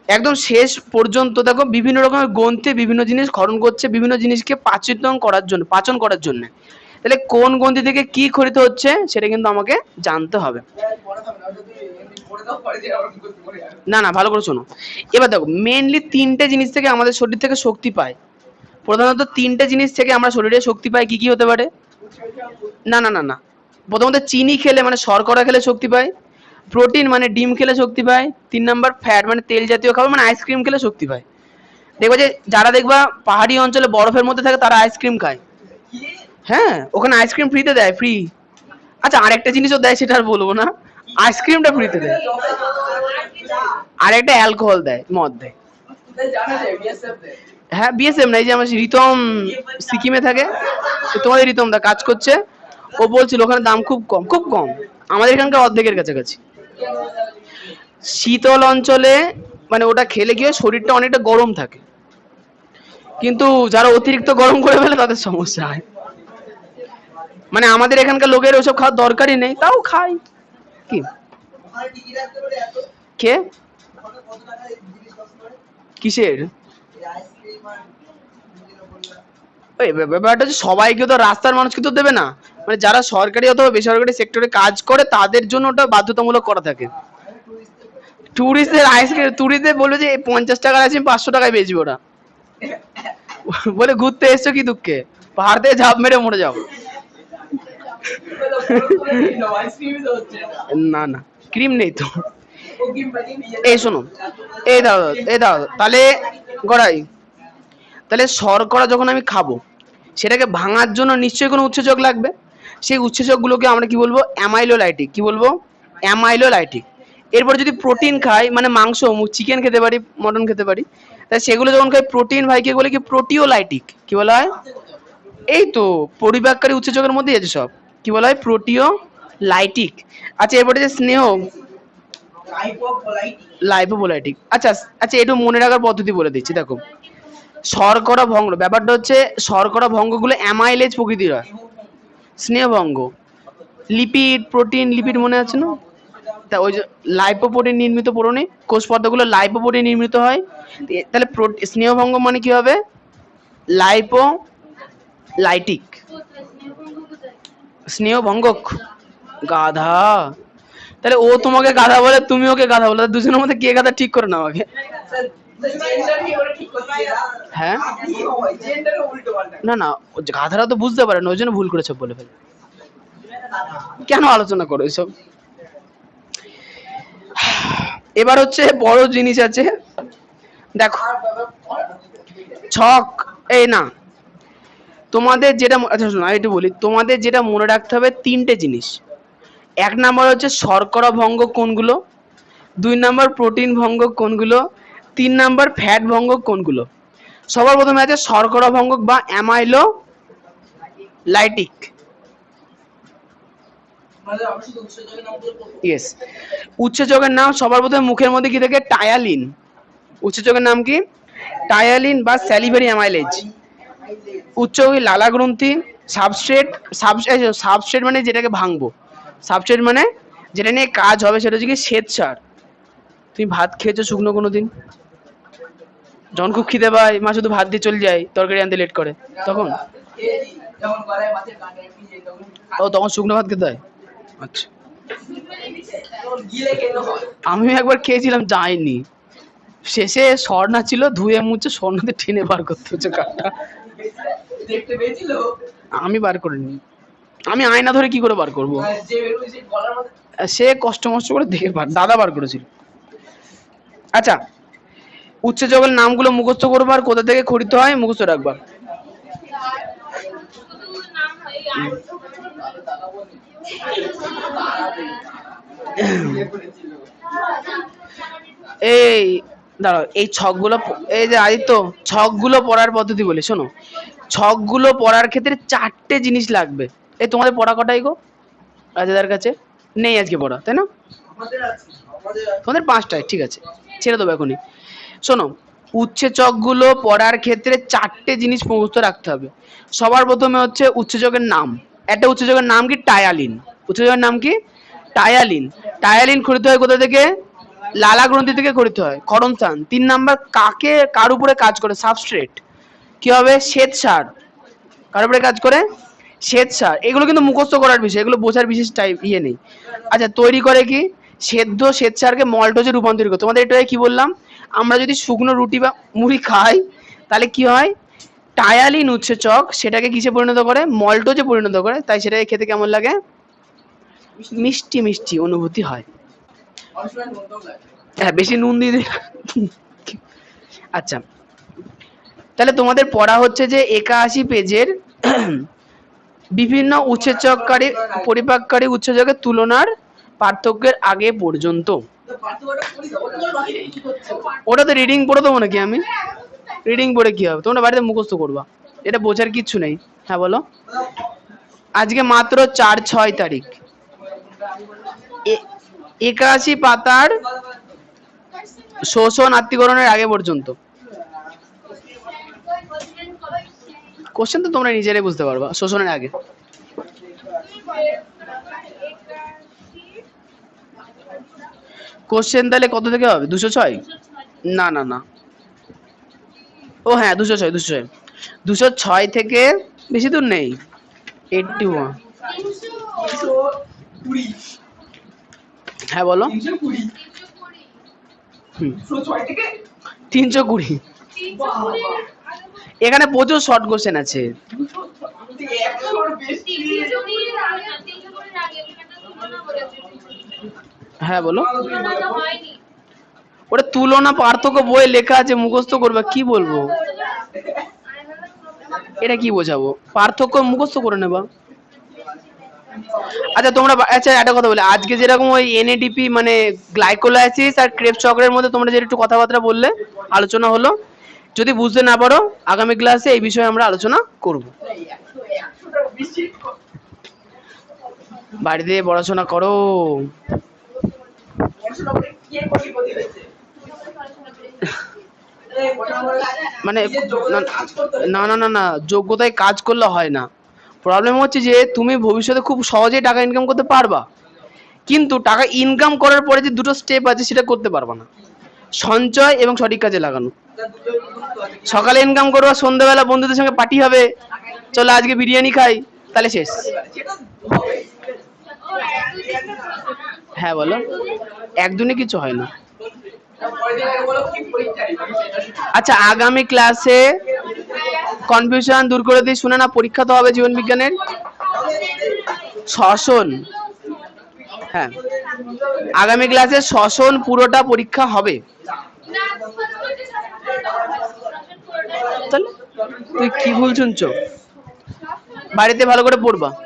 একদম শেষ পর্যন্ত, দেখো বিভিন্ন রকমের গ্রন্থি বিভিন্ন জিনিস ক্ষরণ করছে, বিভিন্ন জিনিসকে পাচন করার জন্য। তাহলে কোন গ্রন্থি থেকে কি খরিত হচ্ছে সেটা কিন্তু আমাকে জানতে হবে। না না, ভালো করে শোনো। এবার দেখো, মেনলি তিনটে জিনিস থেকে আমাদের শরীর থেকে শক্তি পায়। প্রধানত তিনটে জিনিস থেকে আমরা শরীরে শক্তি পাই। কি কি হতে পারে? না না না না, প্রথমত চিনি খেলে মানে শর্করা খেলে শক্তি পায়। প্রোটিন মানে ডিম খেলে শক্তি পায়। 3 নাম্বার ফ্যাট মানে তেল জাতীয় খাবার, মানে আইসক্রিম খেলে শক্তি পায়। দেখবা যে যারা দেখবা পাহাড়ি অঞ্চলে বরফের মধ্যে থাকে তারা আইসক্রিম খায়। হ্যাঁ, ওখানে আইসক্রিম ফ্রিতে দেয়, ফ্রি। আচ্ছা, আরেকটা জিনিসও দেয়, সেটা আর বলবো না, আইসক্রিমটা ফ্রিতে দেয়। আর একটা অ্যালকোহল দেয়, মদ দেয়। হ্যাঁ, বিএসএফ না, এই যে আমার রিতম সিকিমে থাকে, তোমাদের রিতম দা কাজ করছে, ও বলছিল ওখানে দাম খুব কম, খুব কম, আমাদের এখানকার অর্ধেকের কাছাকাছি। শীতল অঞ্চলে মানে ওটা খেলে গিয়ে শরীরটা অনেকটা গরম থাকে, কিন্তু যারা অতিরিক্ত গরম করে ফেলে তাদের সমস্যা হয়। মানে আমাদের এখানকার লোকের ওসব খাওয়ার দরকারই নেই, তাও খাই। কি কে? কিসের? ওই ব্যাপারটা হচ্ছে সবাইকে তো রাস্তার মানুষকে তো দেবে না, মানে যারা সরকারি অথবা বেসরকারি সেক্টরে কাজ করে তাদের জন্য ওটা বাধ্যতামূলক করা থাকে। টুরিস্টদের আইসক্রিম, টুরিস্টদের বলবে যে 50 টাকার আইসক্রিম 500 টাকায় বেচবে ওরা, বলে ঘুরতে এসছো কি দুঃখে, পাহাড় থেকে ঝাঁপ মেরে মরে যাও। না না, ক্রিম নেই তো। এই শোনো, এই দাও তাহলে গড়াই, তাহলে শর্করা যখন আমি খাবো সেটাকে ভাঙার জন্য নিশ্চয়ই কোনো উৎসেচক লাগবে। সেই উৎসেচকগুলোকে আমরা কি বলবো? অ্যামাইলোলাইটিক। কি বলবো? অ্যামাইলোলাইটিক। এরপর যদি প্রোটিন খাই, মানে মাংস, চিকেন খেতে পারি, মটন খেতে পারি, তাই সেগুলো যখন খাই প্রোটিন ভাইকে বলে কি? প্রোটিওলাইটিক। কি বলা হয়? এই তো পরিপাককারী উৎসেচকের মধ্যেই আছে সব। কি বলা হয়? প্রোটিওলাইটিক। আচ্ছা, এরপরে যে স্নেহ, লাইপোপোলাইটিক। আচ্ছা আচ্ছা, একটু মনে রাখার পদ্ধতি বলে দিচ্ছি, দেখো। শর্করা ভঙ্গ, ব্যাপারটা হচ্ছে শর্করা ভঙ্গগুলো অ্যামাইলেজ প্রকৃতির হয়, স্নেহভঙ্গ। লিপিড, প্রোটিন, লিপিড মনে আছে না? তা ওই যে লাইপোপ্রোটিন নির্মিত পড়ুনি, কোষ পর্দাগুলো লাইপোপ্রোটিন নির্মিত হয়। তাহলে স্নেহভঙ্গ মানে কি হবে? লাইপোলাইটিক। স্নেহভঙ্গক, গাধা। তাহলে ও তোমাকে গাধা বলে, তুমি ওকে গাধা বলে, দুজনের মধ্যে কে গাধা ঠিক করে নাও আগে। হ্যাঁ, না না, গাধারা তো বুঝতে পারে না, ওই জন্য ভুল করেছে বলে ফেলে। কেন আলোচনা করো এসব? এবার হচ্ছে বড় জিনিস আছে, দেখো। ছক, এই না, তোমাদের যেটা, আচ্ছা শোনো আমি একটু বলি, তোমাদের যেটা মনে রাখতে হবে 3টে জিনিস। 1 নাম্বার হচ্ছে শর্করা ভঙ্গ কোনগুলো, 2 নাম্বার প্রোটিন ভঙ্গ কোনগুলো, 3 নাম্বার ফ্যাট ভঙ্গ কোনগুলো। সবার প্রথমে আছে শর্করা ভঙ্গক বা অ্যামাইলোলাইটিক। ইয়েস, উৎসেচকের নাম সবার প্রথমে মুখের মধ্যে কি থাকে? টায়ালিন। উৎসেচকের নাম কি? টায়ালিন বা স্যালিভারি অ্যামাইলেজ। উৎসক লালা গ্রন্থি, সাবস্ট্রেট। সাবস্ট্রেট মানে যেটাকে ভাঙবো, সাবস্ট্রেট মানে যেটা নিয়ে কাজ হবে, সেটা হচ্ছে কি? শ্বেতসার। তুমি ভাত খেয়েছো শুকনো কোনোদিন? যখন খুব খিদে পায়, মা শুধু ভাত দিয়ে চলে যায়, তরকারি আনতে লেট করে, তখন ও তখন শুকনো ভাত খেতে হয়। আচ্ছা, আমিও একবার খেয়েছিলাম, যায়নি। শেষে স্বর্ণা ছিল, ধুয়ে মুছে স্বর্ণাতে টেনে বার করতে হচ্ছে কাঠটা। আমি বার করিনি, আমি আয়না ধরে কি করে বার করবো? সে কষ্ট মষ্ট করে দেখে দাদা বার করেছিল। আচ্ছা, উৎসেচকের নামগুলো মুখস্থ করবা, আর কোথা থেকে খরিত হয় মুখস্থ রাখবা। এই দাঁড়াও, এই ছকগুলো, এই যে আদিত্য, ছকগুলো পড়ার পদ্ধতি বলি শোনো। ছকগুলো পড়ার ক্ষেত্রে 4টে জিনিস লাগবে। এই তোমাদের পড়া কটাই গো রাজাদার কাছে? নেই আজকে পড়া, তাই না? তোমাদের 5টায়, ঠিক আছে, ছেড়ে দেবো এখনই। শোনো, উৎসেচকগুলো পড়ার ক্ষেত্রে 4টে জিনিস মুখস্থ রাখতে হবে। সবার প্রথমে হচ্ছে উৎসেচকের নাম। একটা উৎসেচকের নাম কি? টায়ালিন। উৎসেচকের নাম কি? টায়ালিন। টায়ালিন খরিত হয় কোথা থেকে? লালা গ্রন্থি থেকে খরিত হয়, ক্ষরণস্থান। 3 নাম্বার, কার উপরে কাজ করে? সাবস্ট্রেট। কি হবে? শ্বেতসার। কার উপরে কাজ করে? শ্বেতসার। এগুলো কিন্তু মুখস্থ করার বিষয়, এগুলো বোঝার বিশেষ নেই। আচ্ছা, তৈরি করে কি? সেদ্ধ শ্বেতসারকে মল্টোজে রূপান্তরিত করে। তোমাদের এটা কি বললাম? আমরা যদি শুকনো রুটি বা মুড়ি খাই, তাহলে কি হয়? টায়ালিন উৎসেচক সেটাকে কিসে পরিণত করে? মল্টোজে পরিণত করে। তাই সেটাকে খেতে কেমন লাগে? মিষ্টি মিষ্টি অনুভূতি হয়। হ্যাঁ, বেশি নুন দিয়ে দিলে। আচ্ছা, তাহলে তোমাদের পড়া হচ্ছে যে 81 পেজের বিভিন্ন উৎসেচককারী পরিপাককারী উৎসেচকের তুলনার পার্থক্যের আগে পর্যন্ত। ওটা তো রিডিং পড়ে দেবো নাকি আমি? রিডিং পড়ে কি হবে? তোমরা বাড়িতে মুখস্থ করবা, এটা বোঝার কিচ্ছু নেই। হ্যাঁ বলো। আজকে মাত্র 4-6 তারিখ, 81 পাতার শোষণ আত্মীকরণের আগে পর্যন্ত। কোশ্চেন তো তোমরা নিজেরাই বুঝতে পারবা, শোষণের আগে। কোশ্চেন তাহলে কত থেকে হবে? 206? না না না, ও হ্যাঁ 206। 206 থেকে বেশি দূর নেই। 81। হ্যাঁ বলো। 320। এখানে প্রচুর শর্ট কোশ্চেন আছে। হ্যাঁ বলো। ওটা তুলনা পার্থক্য বইয়ে লেখা আছে, মুখস্থ করবে, কি বলবো? এটা কি বোঝাবো? পার্থক্য মুখস্থ করে নেবা। আচ্ছা তোমরা আচ্ছা একটা কথা বলি, আজকে যেরকম ওই এনএডিপি মানে গ্লাইকোলাইসিস আর ক্রেবস চক্রের মধ্যে তোমরা যে একটু কথাবার্তা বললে, আলোচনা হলো, যদি বুঝতে না পারো আগামী ক্লাসে এই বিষয়ে আমরা আলোচনা করব। বাড়িতে পড়াশোনা করো। মানে না না না না, যোগ্যতায় কাজ করলে হয় না। প্রবলেম হচ্ছে যে তুমি ভবিষ্যতে খুব সহজেই টাকা ইনকাম করতে পারবা, কিন্তু টাকা ইনকাম করার পরে যে দুটো স্টেপ আছে সেটা করতে পারবা না। সঞ্চয় এবং সঠিক কাজে লাগানো। সকালে ইনকাম করবো, সন্ধ্যাবেলা বন্ধুদের সঙ্গে পার্টি হবে, চলো আজকে বিরিয়ানি খাই, তাহলে শেষ। হ্যাঁ বলো। একদিনে কিছু হয় না। আচ্ছা আগামী ক্লাসে কনফিউশন দূর করে দিই, শুনে না, পরীক্ষা তো হবে জীবন বিজ্ঞানের শ্বসন। হ্যাঁ আগামী ক্লাসে শ্বসন পুরোটা পরীক্ষা হবে। তাহলে তুই কি ভুল শুনছো? বাড়িতে ভালো করে পড়বা।